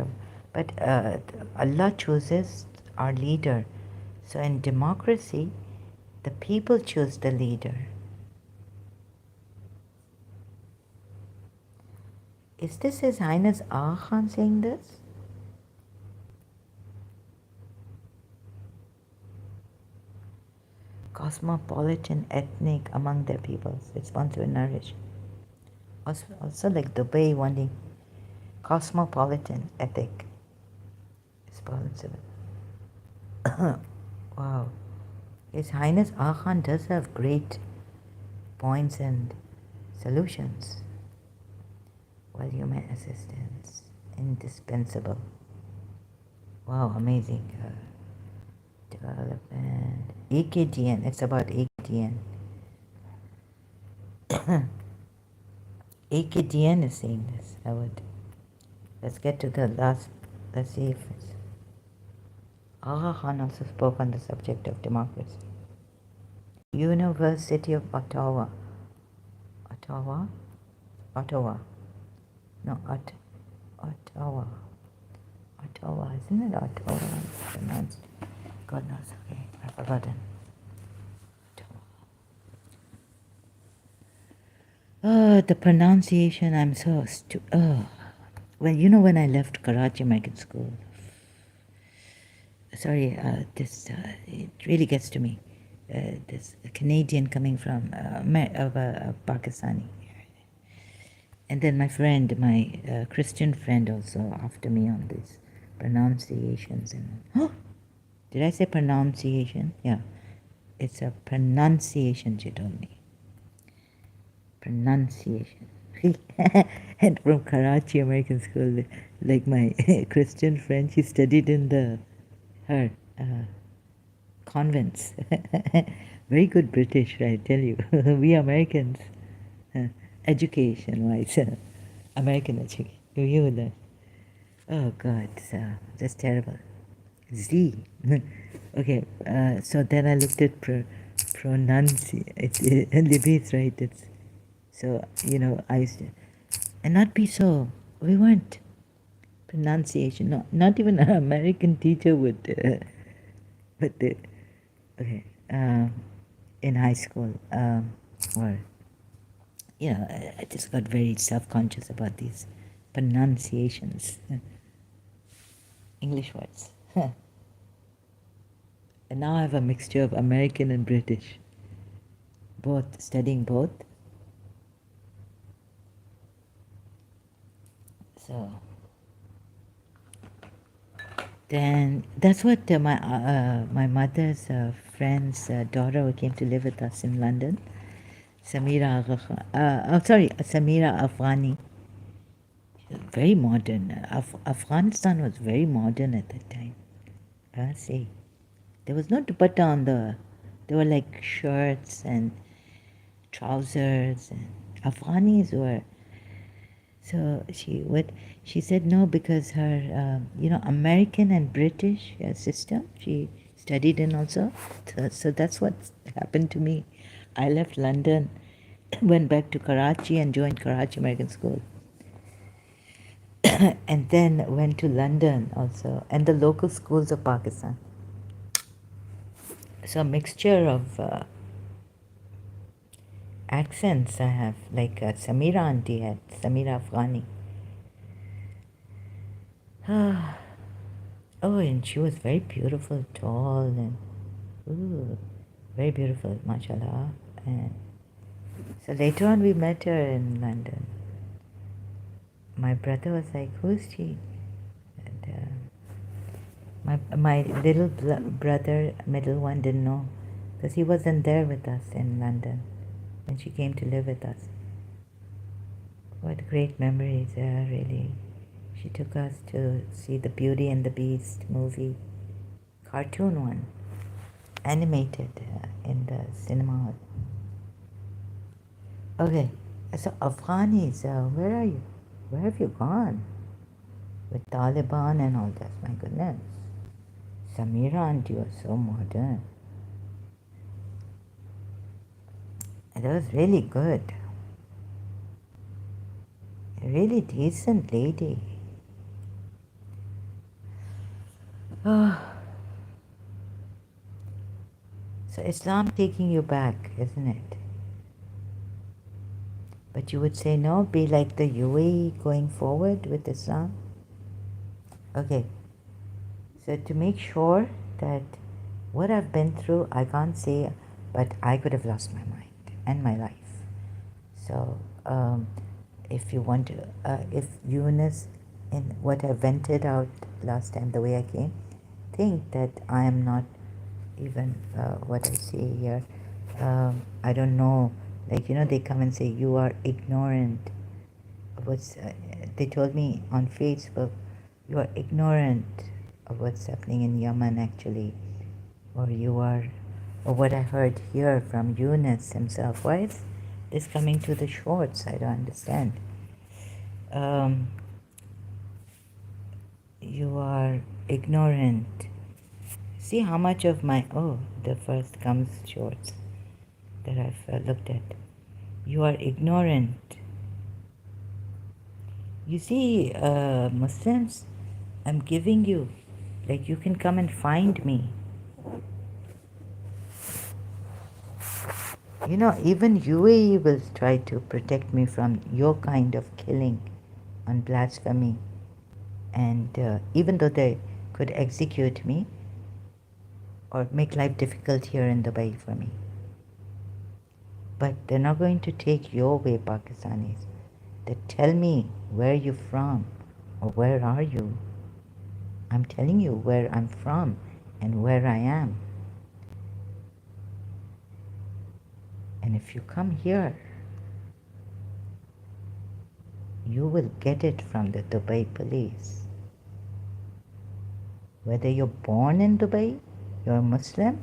but Allah chooses our leader. So in democracy, the people choose the leader. Is this His Highness Aga Khan saying this? Cosmopolitan, ethnic among their peoples, responsive and nourish. Also like Dubai wanting cosmopolitan, ethic, responsive. Wow. His Highness Aga Khan does have great points and solutions. While human assistance, indispensable. Wow, amazing. Development. EKDN, it's about EKDN. EKDN is saying this, Howard. Let's get to the last, let's see if it's... Aga Khan also spoke on the subject of democracy. University of Ottawa. Ottawa? Ottawa. No, Ottawa. Ottawa, isn't it Ottawa? It's pronounced. God knows, okay, I've forgotten. Oh, the pronunciation, I'm so well, when I left Karachi American School, sorry, it really gets to me. This Canadian coming from Pakistani. And then my friend, my Christian friend also after me on these pronunciations. And did I say pronunciation? Yeah, it's a pronunciation, she told me. Pronunciation. And from Karachi American School, like my Christian friend, she studied in her convents. Very good British, I tell you. We Americans, education-wise, American education. You learn. Oh God, that's terrible. Z. Okay, so then I looked at pronunciation. Libby's right. It's so I used to, and not be so. We weren't pronunciation. No, not even an American teacher would. But okay, in high school, or I just got very self-conscious about these pronunciations, English words. And now I have a mixture of American and British, studying both. So, Then that's what my mother's friend's daughter who came to live with us in London, Samira Afghani. Very modern. Afghanistan was very modern at that time. I see. There was no dupatta on the. There were like shirts and trousers, and Afghanis were. So she said no because her American and British system she studied in also. So that's what happened to me. I left London, went back to Karachi and joined Karachi American School. And then went to London also and the local schools of Pakistan. So a mixture of accents I have, like Samira auntie had, Samira Afghani. Oh, and she was very beautiful, tall, and very beautiful, mashallah. And so later on we met her in London. My brother was like, "Who's she?" And my little brother, middle one, didn't know because he wasn't there with us in London when she came to live with us. What great memories, really. She took us to see the Beauty and the Beast movie, cartoon one, animated in the cinema hall. Okay, so Afghanis, where are you? Where have you gone? With Taliban and all that, my goodness. Samira and you are so modern. And that was really good. A really decent lady. Oh. So Islam taking you back, isn't it? But you would say no, be like the UAE going forward with Islam? Okay, so to make sure that what I've been through, I can't say, but I could have lost my mind and my life. So if you want to, if Eunice, in what I vented out last time, the way I came, think that I am not even what I say here. I don't know. Like, they come and say, you are ignorant. They told me on Facebook, you are ignorant of what's happening in Yemen actually. Or or what I heard here from Yunus himself. Why is this coming to the shorts? I don't understand. You are ignorant. See how much of the first comes shorts that I've looked at. You are ignorant. You see, Muslims, I'm giving you, like, you can come and find me. Even UAE will try to protect me from your kind of killing on blasphemy. And even though they could execute me or make life difficult here in Dubai for me, but they're not going to take your way, Pakistanis. They tell me where you're from or where are you. I'm telling you where I'm from and where I am. And if you come here, you will get it from the Dubai police. Whether you're born in Dubai, you're a Muslim,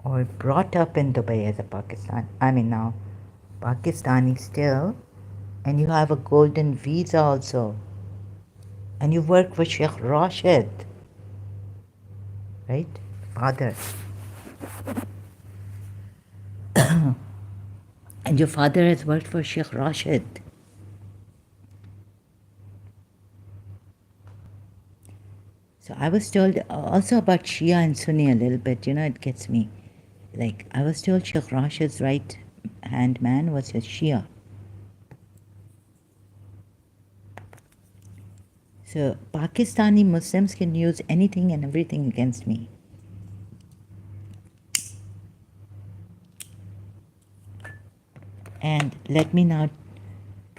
or brought up in Dubai as a Pakistani still, and you have a golden visa also, and you work for Sheikh Rashid, right? Father. And your father has worked for Sheikh Rashid. So I was told also about Shia and Sunni a little bit, it gets me. Like, I was told Sheikh Rashid's right hand man was a Shia. So Pakistani Muslims can use anything and everything against me. And let me now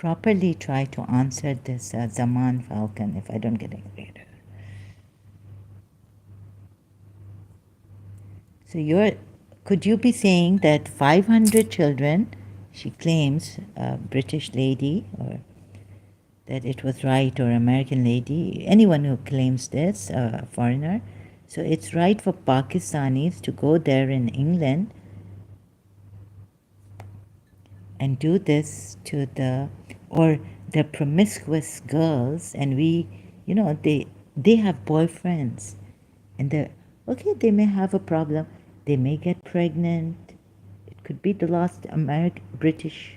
properly try to answer this Zaman Falcon if I don't get angry. So could you be saying that 500 children, she claims, a British lady, or that it was right, or American lady, anyone who claims this, a foreigner, so it's right for Pakistanis to go there in England and do this to the promiscuous girls, and they have boyfriends, and they may have a problem, they may get pregnant, it could be the last British.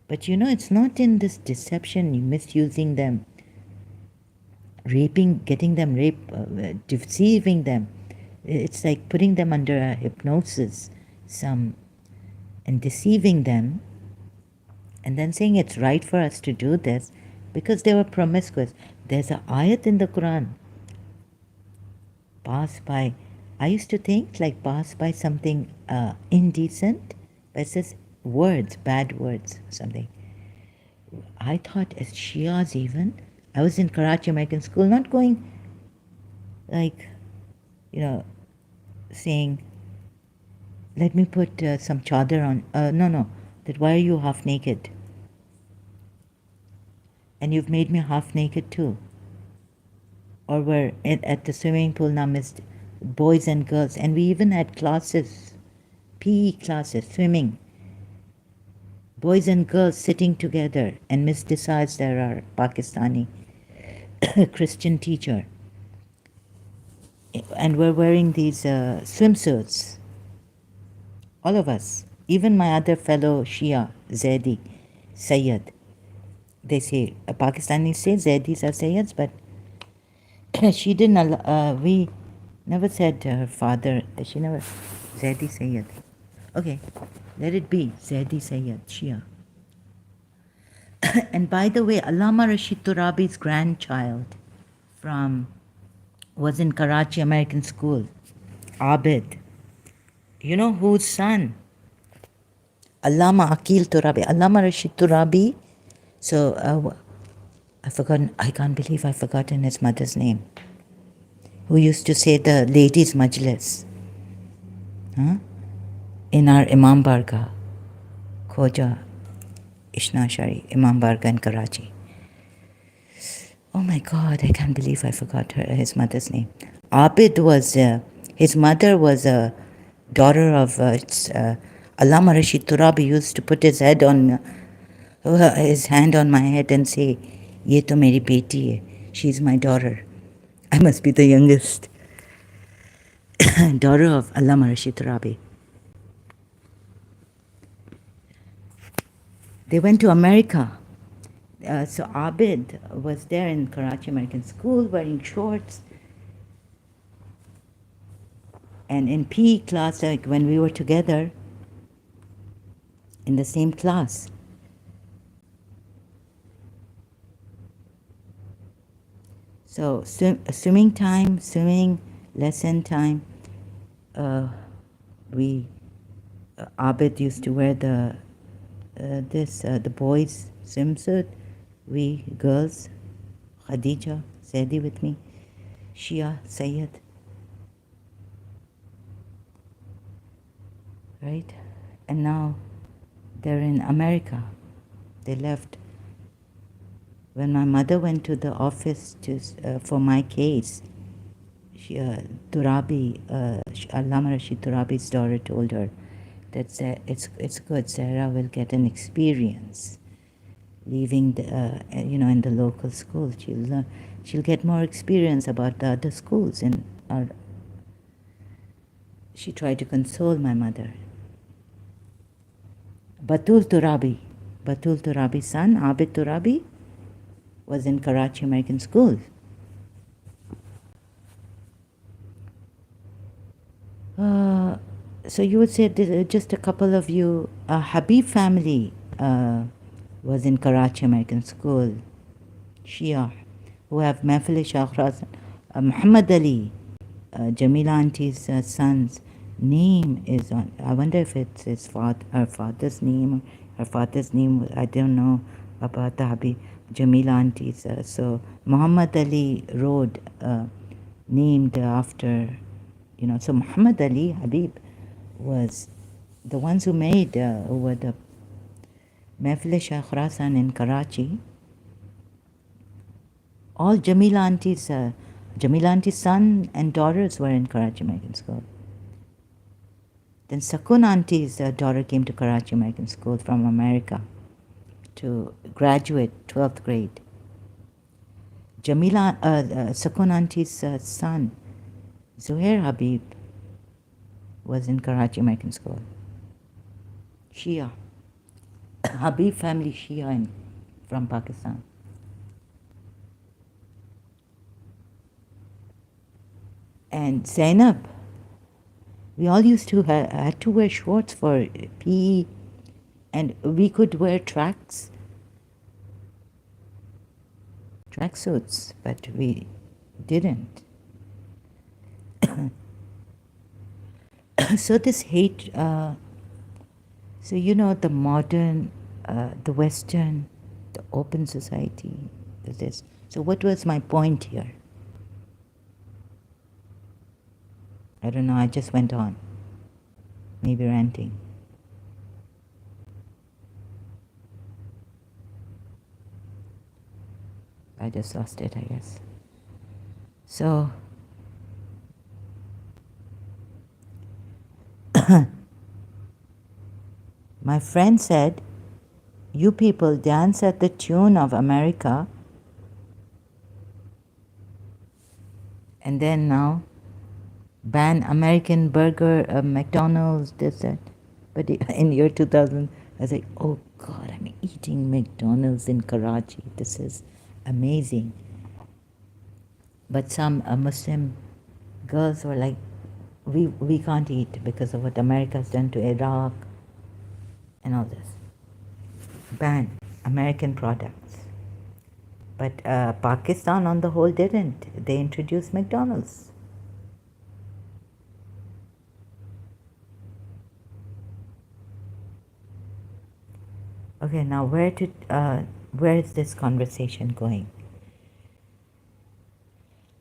But it's not in this deception, misusing them, raping, getting them raped, deceiving them. It's like putting them under a hypnosis, and deceiving them, and then saying it's right for us to do this because they were promiscuous. There's an ayat in the Quran, pass by. I used to think like pass by something indecent, but it says words, bad words, something. I thought as Shias even, I was in Karachi American School, not going like, saying, let me put some chadar on. No, that why are you half naked? And you've made me half naked too. Or we're at the swimming pool now, missed boys and girls, and we even had classes, PE classes, swimming. Boys and girls sitting together, and Miss decides there are Pakistani Christian teacher. And we're wearing these swimsuits. All of us. Even my other fellow Shia, Zaidi, Sayyid. They say, Pakistanis say Zaidis are Sayyids, but she didn't, we never said to her father, she never, Zaidi Sayyid. Okay, let it be, Zaidi Sayyid, Shia. And by the way, Allama Rashid Turabi's grandchild was in Karachi American School, Abid. You know whose son? Allama Akil Turabi, Allama Rashid Turabi. So, I can't believe I've forgotten his mother's name. Who used to say the ladies' majlis in our Imam Barga, Khoja Ishna Shari, Imam Barga in Karachi. Oh my God, I can't believe I forgot his mother's name. Abid was, his mother was a daughter of Allama Rashid Turabi. Used to put his hand on my head and say, "Ye to meri beti hai. She's my daughter. I must be the youngest daughter of Allama Rashid Turabi." They went to America. So Abid was there in Karachi American School wearing shorts. And in PE class, like when we were together in the same class, so swimming time, swimming lesson time, Abid used to wear the boys' swimsuit. We girls, Khadija, Saidi with me, Shia, Sayyid. Right? And now they're in America. They left. When my mother went to the office for my case, Allama Rashid Turabi's daughter told her that it's good, Sarah will get an experience leaving in the local school. She'll get more experience about the other schools. She tried to console my mother. Batul Turabi's son, Abid Turabi, was in Karachi American School. So you would say just a couple of you, Habib family was in Karachi American School, Shia, who have Mahfil Shah Muhammad Ali, Jamila Auntie's sons, name is on. I wonder if it's her father's name. Her father's name, I don't know about the Habib Jamila aunties. So Muhammad Ali Road, named after, so Muhammad Ali Habib was the ones who made over the Mehfil Shah Khurasan in Karachi. All Jamila auntie's son and daughters were in Karachi American School. Then Sakun auntie's daughter came to Karachi American School from America to graduate 12th grade. Sakun auntie's son, Zuhair Habib, was in Karachi American School. Shia. Habib family Shia from Pakistan. And Zainab, we all used to had to wear shorts for PE, and we could wear tracksuits, but we didn't. So this hate, so the modern, the Western, the open society, this. So what was my point here? I don't know, I just went on. Maybe ranting. I just lost it, I guess. So, my friend said, you people dance at the tune of America, and then now ban American burger, McDonald's, this, that. But in year 2000, I was like, oh God, I'm eating McDonald's in Karachi. This is amazing. But some Muslim girls were like, we can't eat because of what America's done to Iraq and all this. Ban American products. But Pakistan on the whole didn't. They introduced McDonald's. Okay, now where is this conversation going?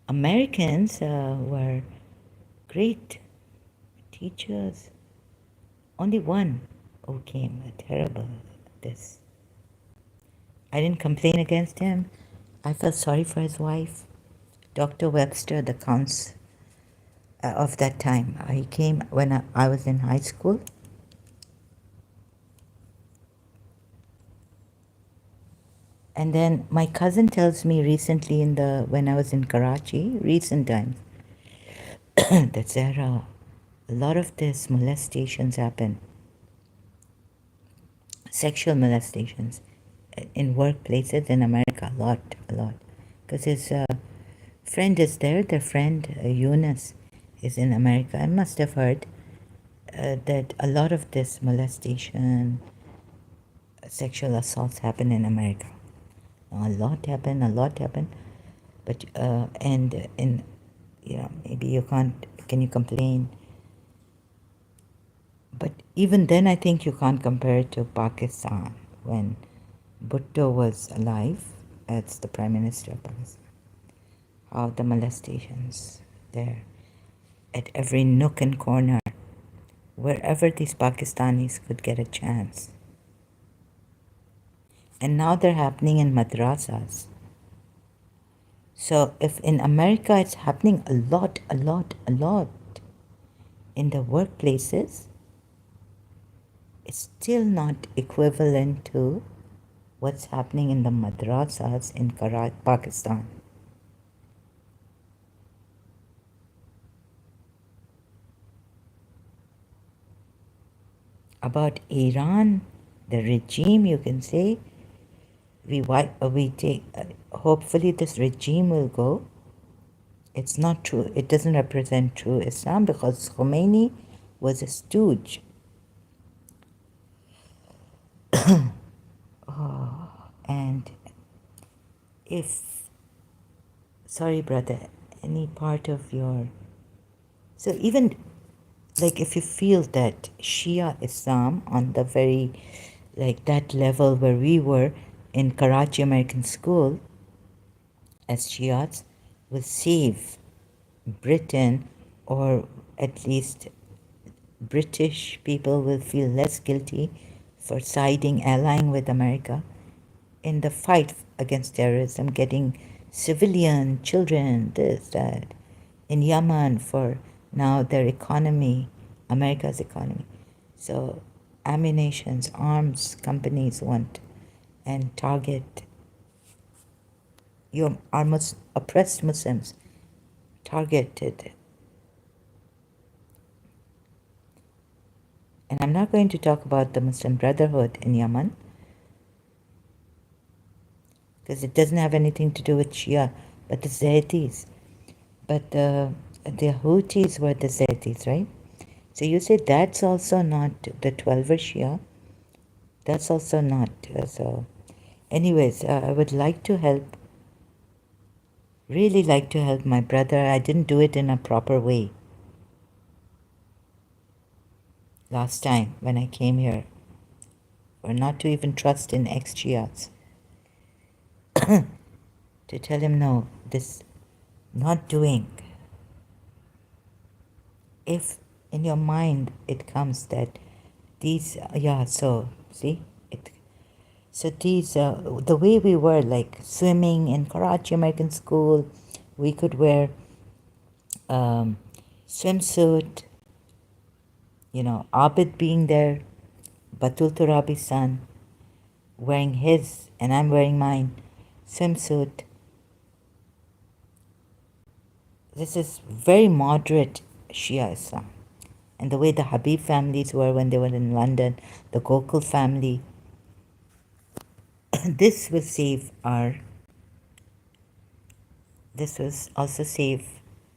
Americans were great teachers. Only one who came, terrible this. I didn't complain against him. I felt sorry for his wife. Dr. Webster, the counts of that time. He came when I was in high school. And then my cousin tells me recently when I was in Karachi, recent times, that there are a lot of these molestations happen. Sexual molestations in workplaces in America, a lot. Because his friend is there, their friend Eunice is in America. I must have heard that a lot of this molestation, sexual assaults happen in America. A lot happen, but and in maybe can you complain? But even then, I think you can't compare it to Pakistan when Bhutto was alive as the Prime Minister of Pakistan. How the molestations there at every nook and corner, wherever these Pakistanis could get a chance. And now they're happening in madrasas. So if in America it's happening a lot in the workplaces, it's still not equivalent to what's happening in the madrasas in Pakistan. About Iran, the regime, you can say, hopefully this regime will go. It's not true. It doesn't represent true Islam because Khomeini was a stooge. And sorry brother, any part of your, so even like if you feel that Shia Islam on the very, like that level where we were in Karachi American School as Shias will save Britain, or at least British people will feel less guilty for siding, allying with America in the fight against terrorism, getting civilian children, this, that, in Yemen for now their economy, America's economy. So ammunitions, arms companies want and target your our oppressed Muslims, targeted. And I'm not going to talk about the Muslim Brotherhood in Yemen because it doesn't have anything to do with Shia, but the Zaytis. But the Houthis were the Zaytis, right? So you say that's also not the 12er Shia. That's also not. So, anyways, I would like to help, really like to help my brother. I didn't do it in a proper way last time when I came here, or not to even trust in ex-Shias. To tell him no, this not doing. If in your mind it comes that these, yeah, so see, it. So these, the way we were, like swimming in Karachi American School, we could wear swimsuit, Abid being there, Batul Turabi's son, wearing his, and I'm wearing mine, swimsuit. This is very moderate Shia Islam. And the way the Habib families were when they were in London, the Gokul family, this will save this will also save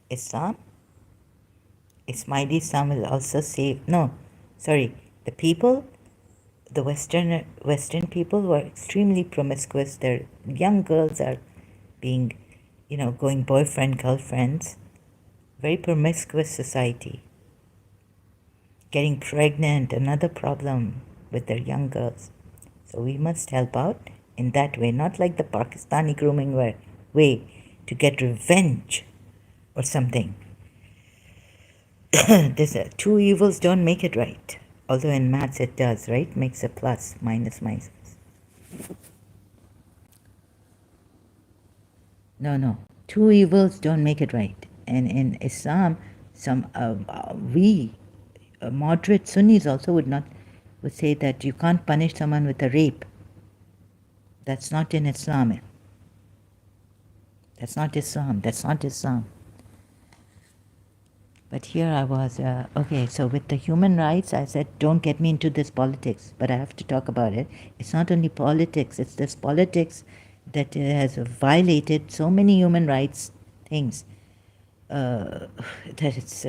Islam. Ismaili Islam will also save, no, sorry, the people, the Western people who are extremely promiscuous. Their young girls are being, going boyfriend, girlfriends, very promiscuous society. Getting pregnant, another problem with their young girls. So we must help out in that way, not like the Pakistani grooming way to get revenge or something. There's two evils don't make it right. Although in maths it does, right? Makes a plus, minus, minus. No. Two evils don't make it right. And in Islam, some we moderate Sunnis also would say that you can't punish someone with a rape. That's not in Islam. That's not Islam. That's not Islam. But here I was, okay, so with the human rights, I said, don't get me into this politics, but I have to talk about it. It's not only politics, it's this politics that has violated so many human rights things that it's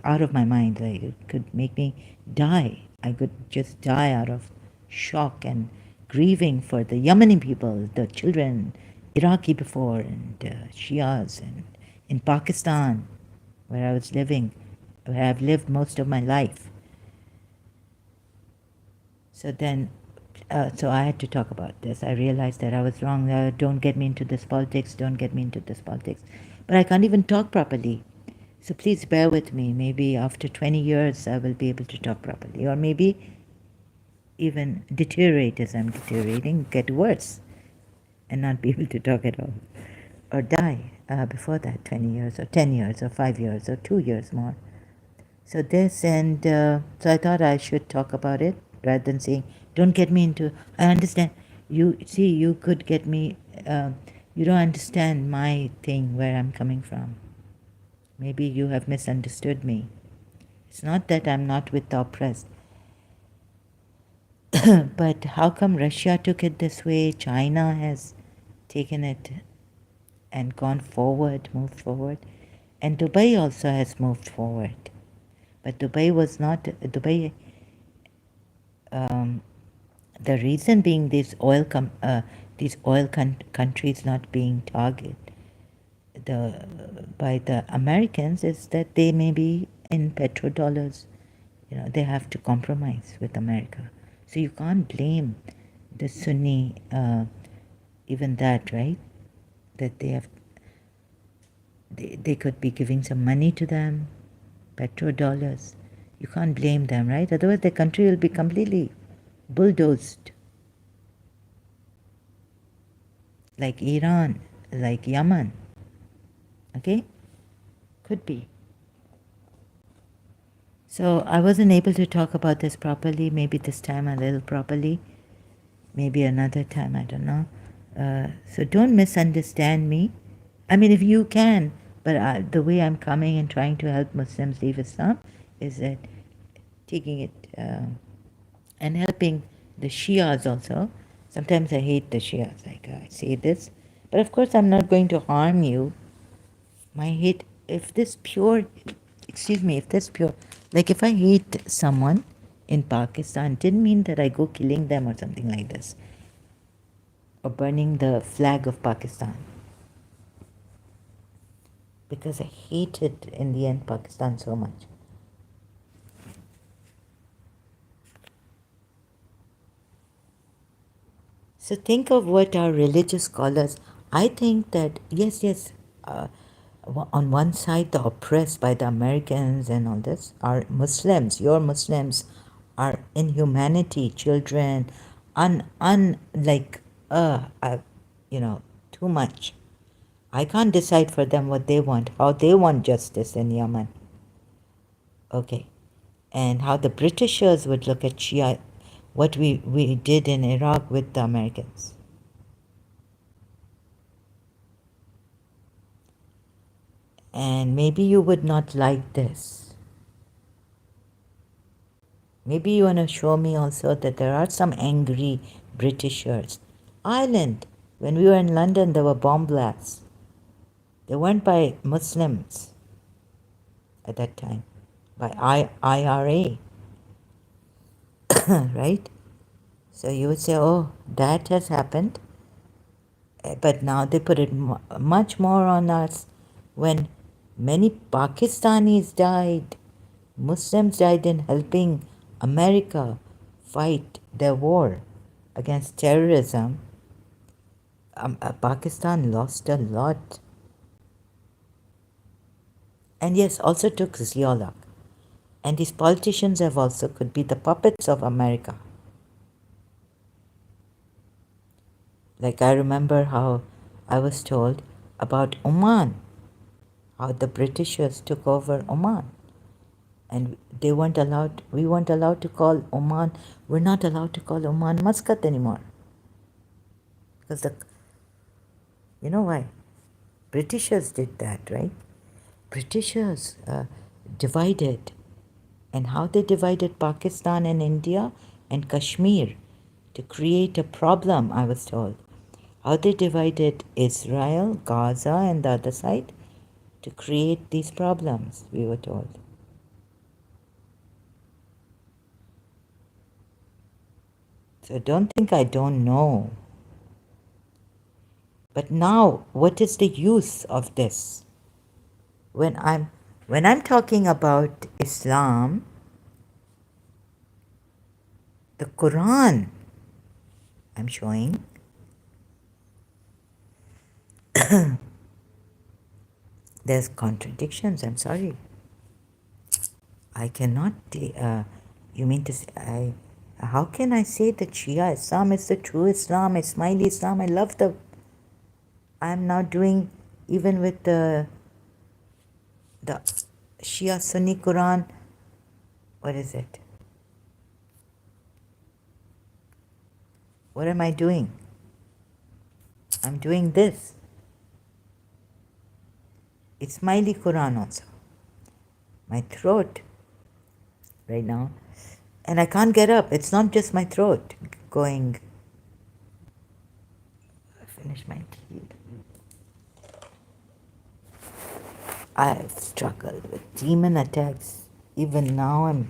out of my mind. Like it could make me die. I could just die out of shock and grieving for the Yemeni people, the children, Iraqi before, and Shias, and in Pakistan, where I was living, where I've lived most of my life. So then, so I had to talk about this. I realized that I was wrong. Don't get me into this politics. Don't get me into this politics. But I can't even talk properly. So please bear with me. Maybe after 20 years, I will be able to talk properly. Or maybe even deteriorate as I'm deteriorating, get worse, and not be able to talk at all. Or die before that, 20 years, or 10 years, or 5 years, or 2 years more. So this, and so I thought I should talk about it rather than saying, don't get me into, I understand. You see, you could get me, you don't understand my thing, where I'm coming from. Maybe you have misunderstood me. It's not that I'm not with the oppressed. But how come Russia took it this way? China has taken it and gone forward, moved forward. And Dubai also has moved forward. But Dubai was not, Dubai, the reason being these oil countries not being targeted by the Americans is that they may be in petrodollars, they have to compromise with America. So you can't blame the Sunni, even that, right? That they could be giving some money to them, petrodollars. You can't blame them, right? Otherwise, the country will be completely bulldozed, like Iran, like Yemen. Okay? Could be. So I wasn't able to talk about this properly. Maybe this time a little properly. Maybe another time, I don't know. So don't misunderstand me. I mean, if you can, but the way I'm coming and trying to help Muslims leave Islam is that taking it and helping the Shias also. Sometimes I hate the Shias, like I say this. But of course, I'm not going to harm you. My hate, if this pure, if this pure, like if I hate someone in Pakistan, didn't mean that I go killing them or something like this, or burning the flag of Pakistan. Because I hated in the end Pakistan so much. So think of what our religious scholars, I think that, yes, on one side, the oppressed by the Americans and all this are Muslims. Your Muslims are inhumanity, children, like, too much. I can't decide for them what they want, how they want justice in Yemen. Okay. And how the Britishers would look at Shia, what we did in Iraq with the Americans. And maybe you would not like this. Maybe you want to show me also that there are some angry Britishers. Ireland, when we were in London, there were bomb blasts. They weren't by Muslims at that time, by IRA, right? So you would say, oh, that has happened. But now they put it much more on us when many Pakistanis died, Muslims died in helping America fight their war against terrorism. Pakistan lost a lot. And yes, also took Zia. And these politicians have also could be the puppets of America. Like I remember how I was told about Oman, how the Britishers took over Oman. And we weren't allowed to call Oman, we're not allowed to call Oman Muscat anymore. Because you know why? Britishers did that, right? Britishers divided. And how they divided Pakistan and India and Kashmir to create a problem, I was told. How they divided Israel, Gaza, and the other side to create these problems, we were told. So don't think I don't know. But now, what is the use of this? When I'm talking about Islam, the Quran, I'm showing, there's contradictions. I'm sorry. I cannot. You mean to say? How can I say that Shia Islam is the true Islam, Ismaili Islam? I love the. I'm now doing even with the Shia Sunni Quran. What is it? What am I doing? I'm doing this. Ismaili Quran also. My throat right now. And I can't get up. It's not just my throat going. I finished my teeth. I've struggled with demon attacks. Even now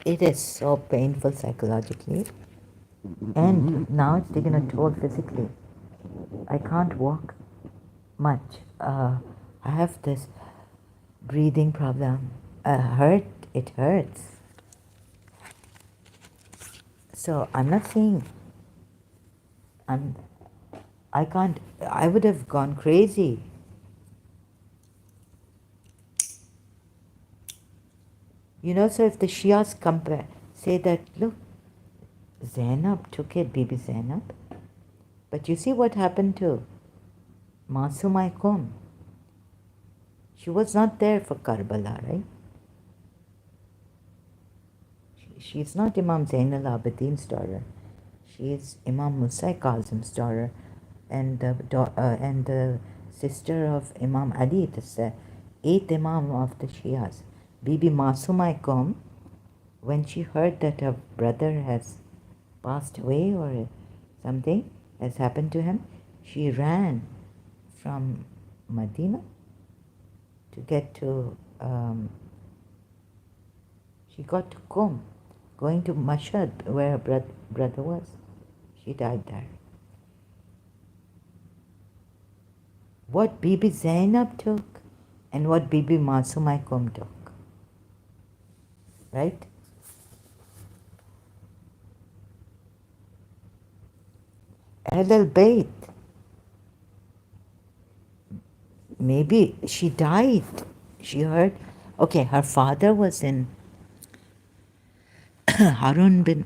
it is so painful psychologically. And now it's taken a toll physically. I can't walk much. I have this breathing problem. It hurts. So I'm not saying I'm, I can't, I would have gone crazy. You know, so if the Shias compare, say that, look, Zainab took it, Bibi Zainab. But you see what happened to Masumai Qom. She was not there for Karbala, right? She's not Imam Zainal Abidin's daughter. She is Imam Musa Kazim's daughter and the sister of Imam Ali, the eighth Imam of the Shias. Bibi Masumai Qom, when she heard that her brother has passed away or something has happened to him, she ran from Medina to get to, she got to Qom, going to Mashhad where her brother was. She died there. What Bibi Zainab took and what Bibi Masumai Qom took, right? Ahl al-Bayt. Maybe she died. She heard, okay, her father was in Harun bin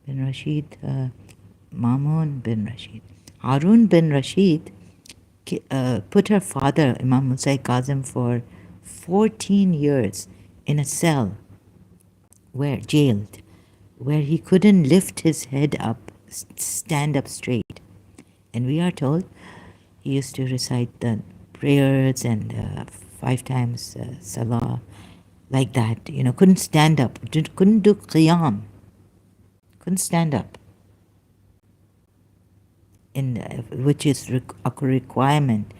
Rashid, Mamun bin Rashid. Harun bin Rashid put her father, Imam Musa Kazim, for 14 years in a cell, jailed, where he couldn't lift his head up, stand up straight. And we are told he used to recite the prayers and 5 times salah, like that, couldn't stand up, couldn't do qiyam, couldn't stand up, which is a requirement,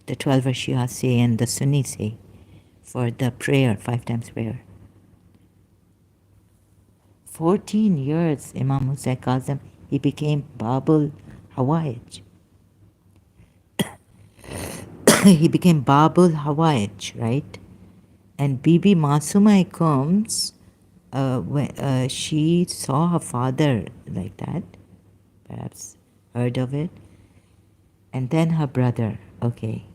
the 12 Shia say and the Sunni say, for the prayer, 5 times prayer. 14 years, Imam Musa Kazim, he became Babul Hawaij. He became Babul Hawaij, right? And Bibi Masumai Qom's, she saw her father like that, perhaps heard of it, and then her brother, okay.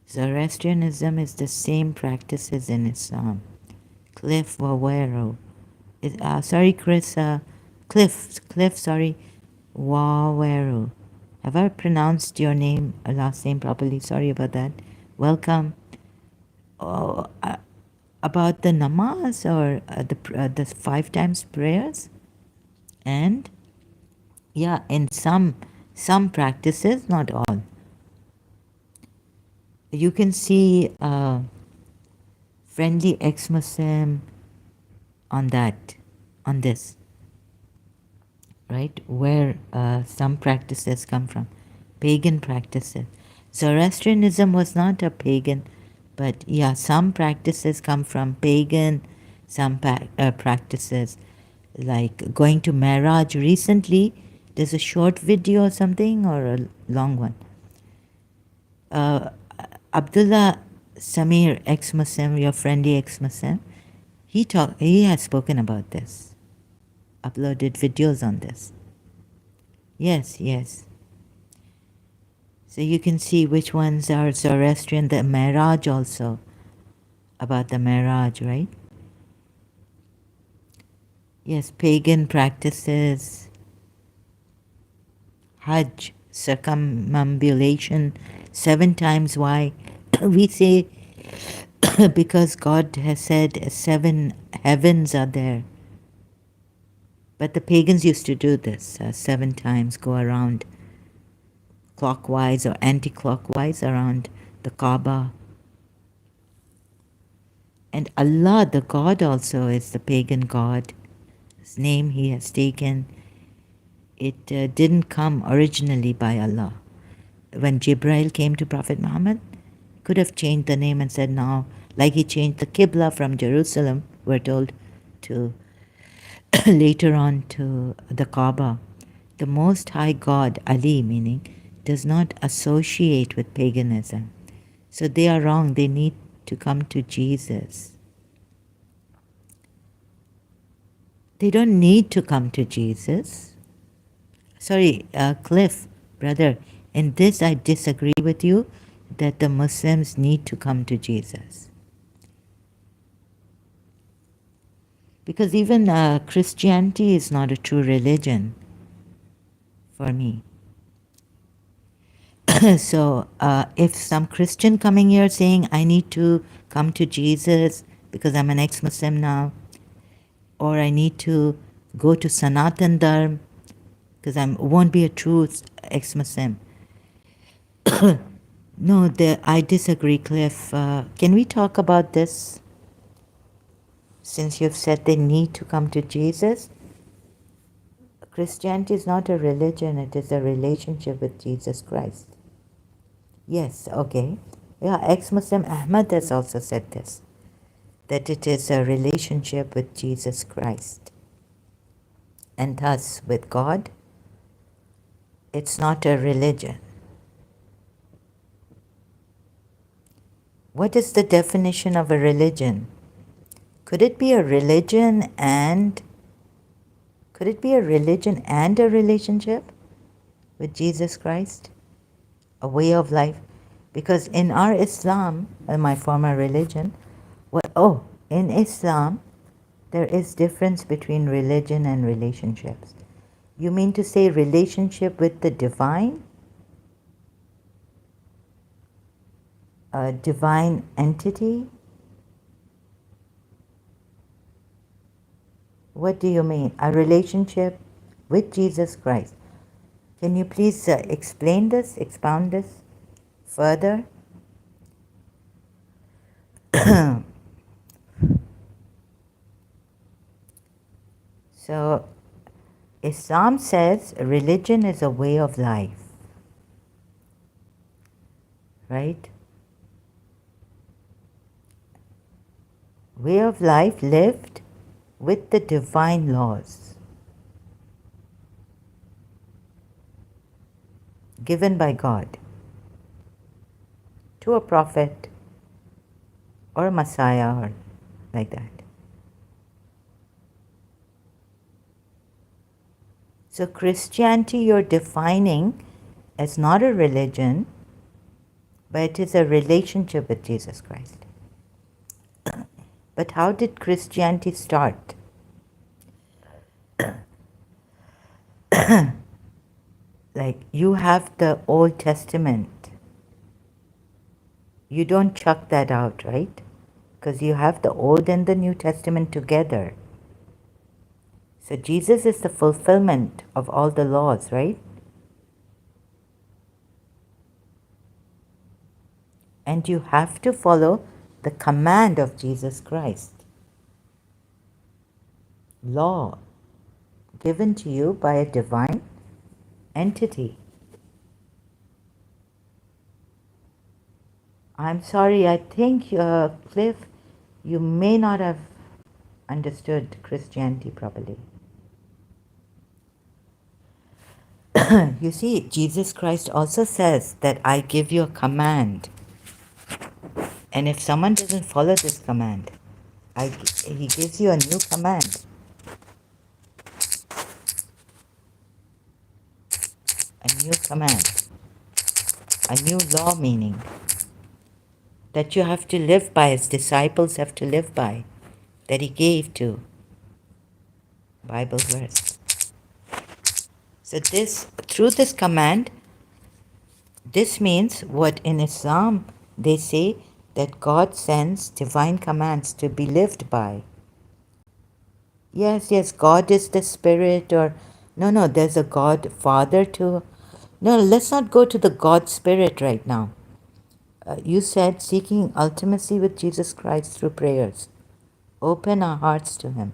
Zoroastrianism is the same practices in Islam. Cliff Wawero. Sorry, Chris. Cliff, sorry. Wawero. Have I pronounced your name, last name properly? Sorry about that. Welcome. About the namaz or the 5 times prayers? And yeah, in some practices, not all. You can see friendly ex-Muslim on this, right? Where some practices come from, pagan practices. Zoroastrianism was not a pagan, but yeah, some practices come from pagan, some practices like going to Miraj. Recently, there's a short video or something, or a long one. Abdullah Samir, ex-Muslim, your friendly ex-Muslim, he has spoken about this, uploaded videos on this. Yes. So you can see which ones are Zoroastrian, the Miraj also, about the Miraj, right? Yes, pagan practices, Hajj, circumambulation, 7 times. Why? We say because God has said 7 heavens are there. But the pagans used to do this 7 times, go around clockwise or anti-clockwise around the Kaaba. And Allah, the God, also is the pagan God. His name he has taken. It didn't come originally by Allah. When Jibreel came to Prophet Muhammad, he could have changed the name and said now, like he changed the Qibla from Jerusalem, we're told, to later on to the Kaaba. The Most High God, Ali meaning, does not associate with paganism. So they are wrong. They need to come to Jesus. They don't need to come to Jesus. Sorry, Cliff, brother, in this I disagree with you that the Muslims need to come to Jesus. Because even Christianity is not a true religion for me. So if some Christian coming here saying, I need to come to Jesus because I'm an ex-Muslim now, or I need to go to Sanatan Dharm because I won't be a true ex-Muslim. No, I disagree, Cliff. Can we talk about this? Since you've said they need to come to Jesus, Christianity is not a religion, it is a relationship with Jesus Christ. Yes, okay. Yeah, ex-Muslim Ahmad has also said this, that it is a relationship with Jesus Christ. And thus, with God, it's not a religion. What is the definition of a religion? Could it be a religion and a relationship with Jesus Christ? A way of life? Because in our Islam, my former religion, in Islam, there is difference between religion and relationships. You mean to say relationship with the divine? A divine entity? What do you mean? A relationship with Jesus Christ. Can you please expound this further? So, Islam says religion is a way of life, right? Way of life lived with the divine laws given by God to a prophet or a Messiah or like that. So Christianity you're defining as not a religion, but it is a relationship with Jesus Christ. But how did Christianity start? Like, you have the Old Testament. You don't chuck that out, right? Because you have the Old and the New Testament together. So Jesus is the fulfillment of all the laws, right? And you have to follow the command of Jesus Christ. Law given to you by a divine entity. I'm sorry, I think, Cliff, you may not have understood Christianity properly. You see, Jesus Christ also says that I give you a command. And if someone doesn't follow this command, he gives you a new command. A new command. A new law, meaning that you have to live by, his disciples have to live by, that he gave to. Bible verse. So through this command, this means what in Islam they say that God sends divine commands to be lived by. Yes, God is the spirit, or no, there's a God Father too. No, let's not go to the God Spirit right now. You said seeking ultimacy with Jesus Christ through prayers. Open our hearts to him.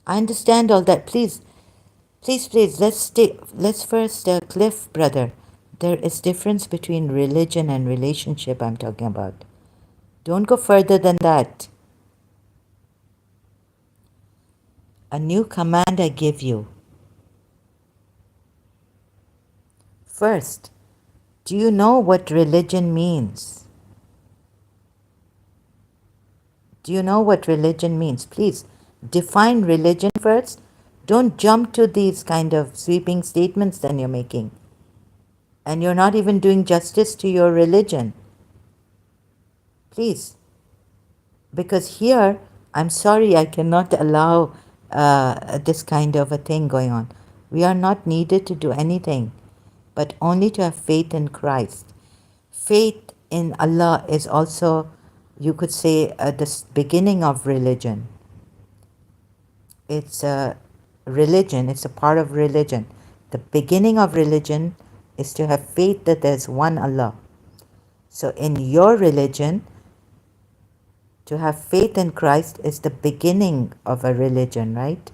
I understand all that. Please, let's first, Cliff, brother. There is difference between religion and relationship I'm talking about. Don't go further than that. A new command I give you. First, do you know what religion means? Do you know what religion means? Please define religion first. Don't jump to these kind of sweeping statements that you're making. And you're not even doing justice to your religion. Please. Because here, I'm sorry, I cannot allow this kind of a thing going on. We are not needed to do anything, but only to have faith in Christ. Faith in Allah is also, you could say, the beginning of religion. It's a religion, it's a part of religion. The beginning of religion is to have faith that there's one Allah. So in your religion, to have faith in Christ is the beginning of a religion, right?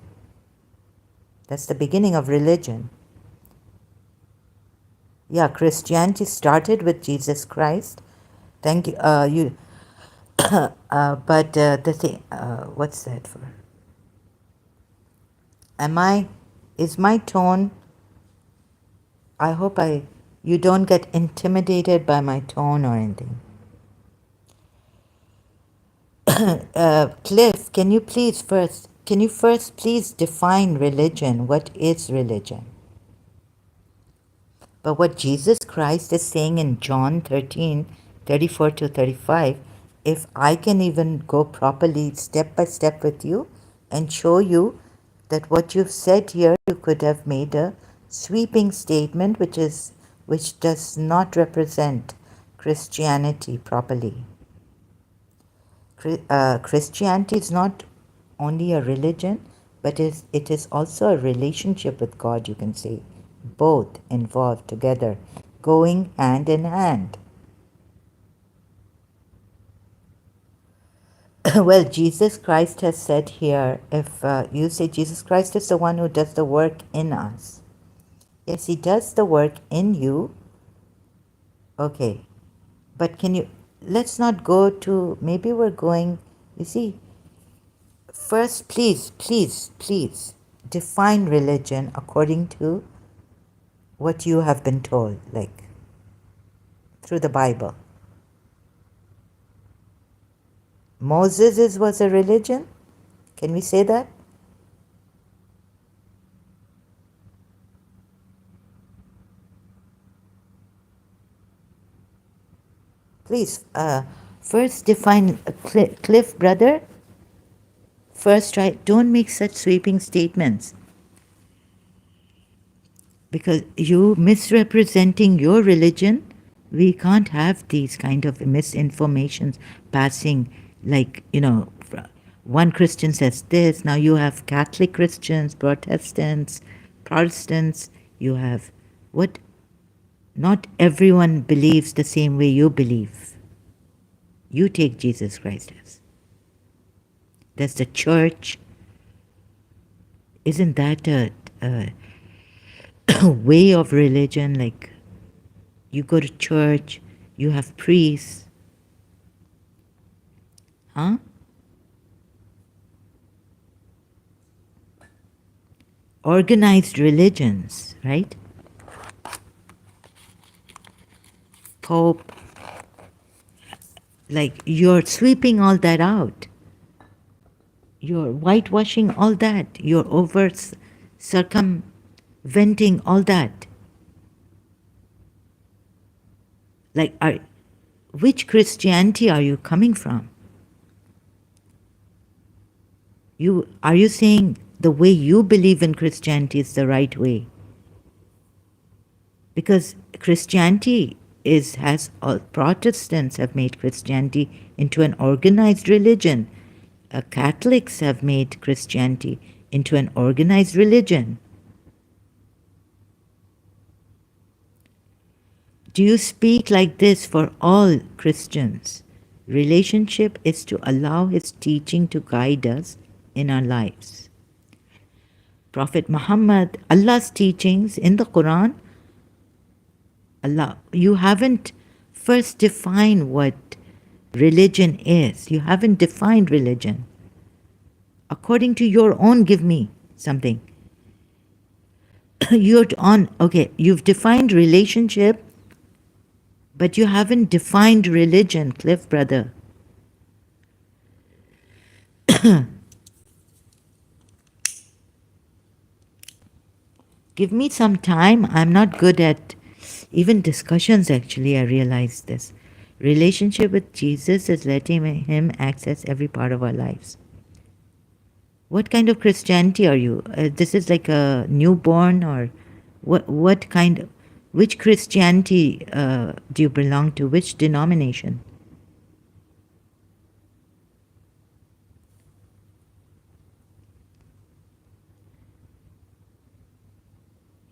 That's the beginning of religion. Yeah, Christianity started with Jesus Christ. Thank you. But the thing, what's that for? Is my tone, I hope you don't get intimidated by my tone or anything. Cliff, can you first please define religion? What is religion? But what Jesus Christ is saying in John 13:34 to 35, if I can even go properly step by step with you and show you that what you've said here, you could have made a sweeping statement which does not represent Christianity properly. Christianity is not only a religion, but it is also a relationship with God, you can say. Both involved together, going hand in hand. Well, Jesus Christ has said here, if you say Jesus Christ is the one who does the work in us. Yes, he does the work in you. Okay, but let's not go to, maybe we're going, you see, first, please define religion according to what you have been told, like through the Bible. Moses was a religion? Can we say that? Please, first define, Cliff, brother. First, don't make such sweeping statements. Because you misrepresenting your religion, we can't have these kind of misinformations passing, like, one Christian says this, now you have Catholic Christians, Protestants, you have what? Not everyone believes the same way you believe. You take Jesus Christ as. There's the church. Isn't that a way of religion? Like, you go to church, you have priests. Huh? Organized religions, right? Pope. Like, you're sweeping all that out. You're whitewashing all that. You're circumventing all that. Like, which Christianity are you coming from? Are you saying the way you believe in Christianity is the right way? Because Christianity Protestants have made Christianity into an organized religion. Catholics have made Christianity into an organized religion. Do you speak like this for all Christians? Relationship is to allow His teaching to guide us in our lives. Prophet Muhammad, Allah's teachings in the Quran, you haven't first defined what religion is. You haven't defined religion. According to your own, give me something. You're on, okay, you've defined relationship, but you haven't defined religion, Cliff, brother. Give me some time. I'm not good at even discussions, actually. I realize this. Relationship with Jesus is letting him access every part of our lives. What kind of Christianity are you? This is like a newborn, or what kind of, which Christianity do you belong to? Which denomination?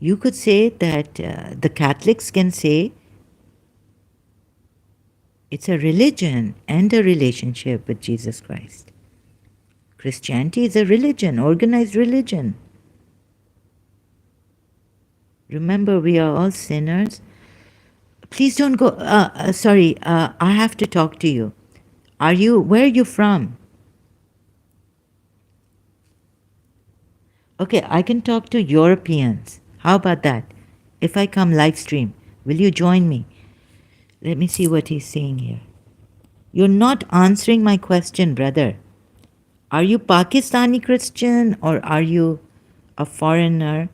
You could say that the Catholics can say it's a religion and a relationship with Jesus Christ. Christianity is a religion, organized religion. Remember, we are all sinners. Please don't go. Sorry, I have to talk to you. Where are you from? Okay, I can talk to Europeans. How about that? If I come live stream, will you join me? Let me see what he's saying here. You're not answering my question, brother. Are you Pakistani Christian or are you a foreigner?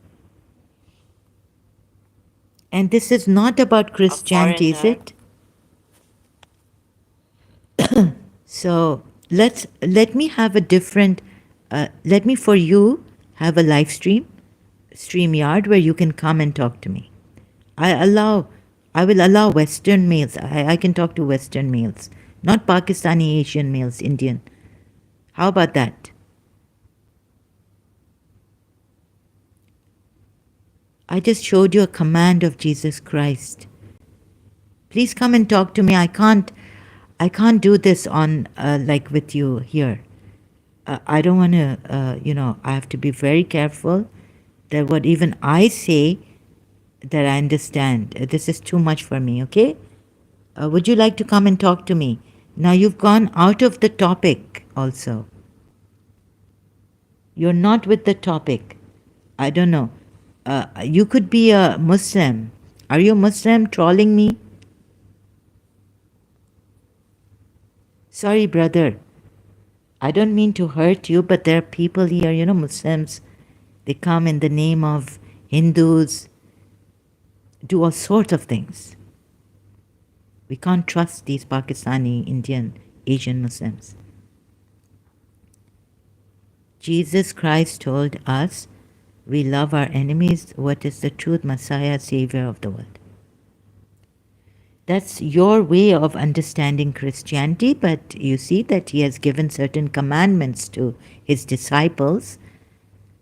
And this is not about Christianity, is it? So let me have a different. Let me for you have a live StreamYard where you can come and talk to me. I will allow Western males. I can talk to Western males, not Pakistani, Asian males, Indian. How about that? I just showed you a command of Jesus Christ. Please come and talk to me. I can't do this on like with you here. I don't want to, I have to be very careful that what even I say that I understand. This is too much for me, okay? Would you like to come and talk to me? Now you've gone out of the topic also. You're not with the topic. I don't know. You could be a Muslim. Are you a Muslim trolling me? Sorry, brother. I don't mean to hurt you, but there are people here, Muslims. They come in the name of Hindus, do all sorts of things. We can't trust these Pakistani, Indian, Asian Muslims. Jesus Christ told us we love our enemies. What is the truth? Messiah, Savior of the world. That's your way of understanding Christianity, but you see that he has given certain commandments to his disciples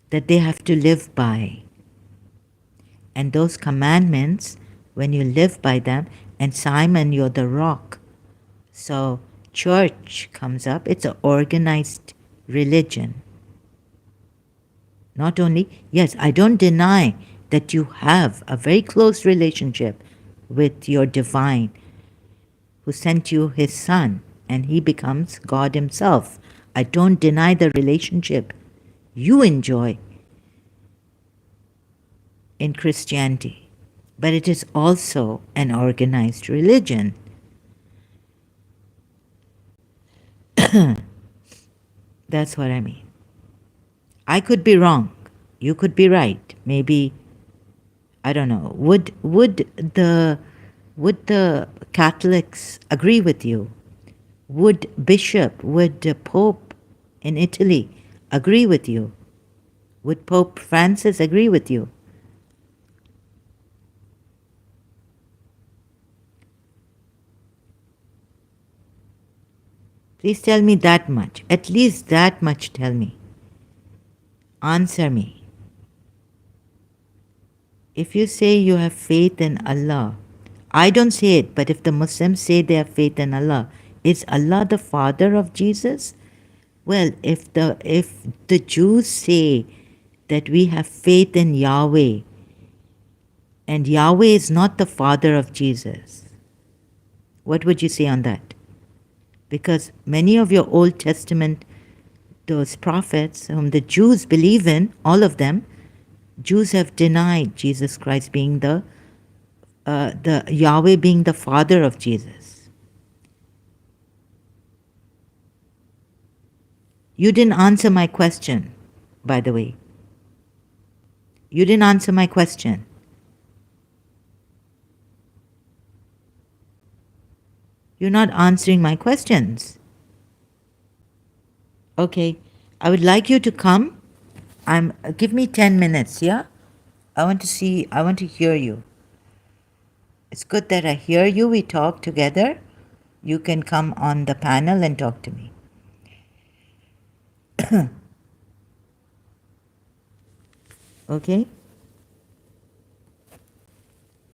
that they have to live by. And those commandments, when you live by them, and Simon, you're the rock. So church comes up. It's an organized religion. Not only, yes, I don't deny that you have a very close relationship with your divine who sent you his son and he becomes God himself. I don't deny the relationship you enjoy in Christianity, but it is also an organized religion. That's what I mean. I could be wrong. You could be right. Maybe, I don't know. Would the Catholics agree with you? Would the Pope in Italy agree with you? Would Pope Francis agree with you? Please tell me that much. At least that much tell me. Answer me. If you say you have faith in Allah, I don't say it, but if the Muslims say they have faith in Allah, is Allah the father of Jesus? Well, if the Jews say that we have faith in Yahweh, and Yahweh is not the father of Jesus, what would you say on that? Because many of your Old Testament, those prophets whom the Jews believe in, all of them, Jews have denied Jesus Christ being the Yahweh being the father of Jesus. You didn't answer my question, by the way. You didn't answer my question. You're not answering my questions. Okay, I would like you to come. Give me 10 minutes, yeah? I want to hear you. It's good that I hear you. We talk together. You can come on the panel and talk to me. Okay?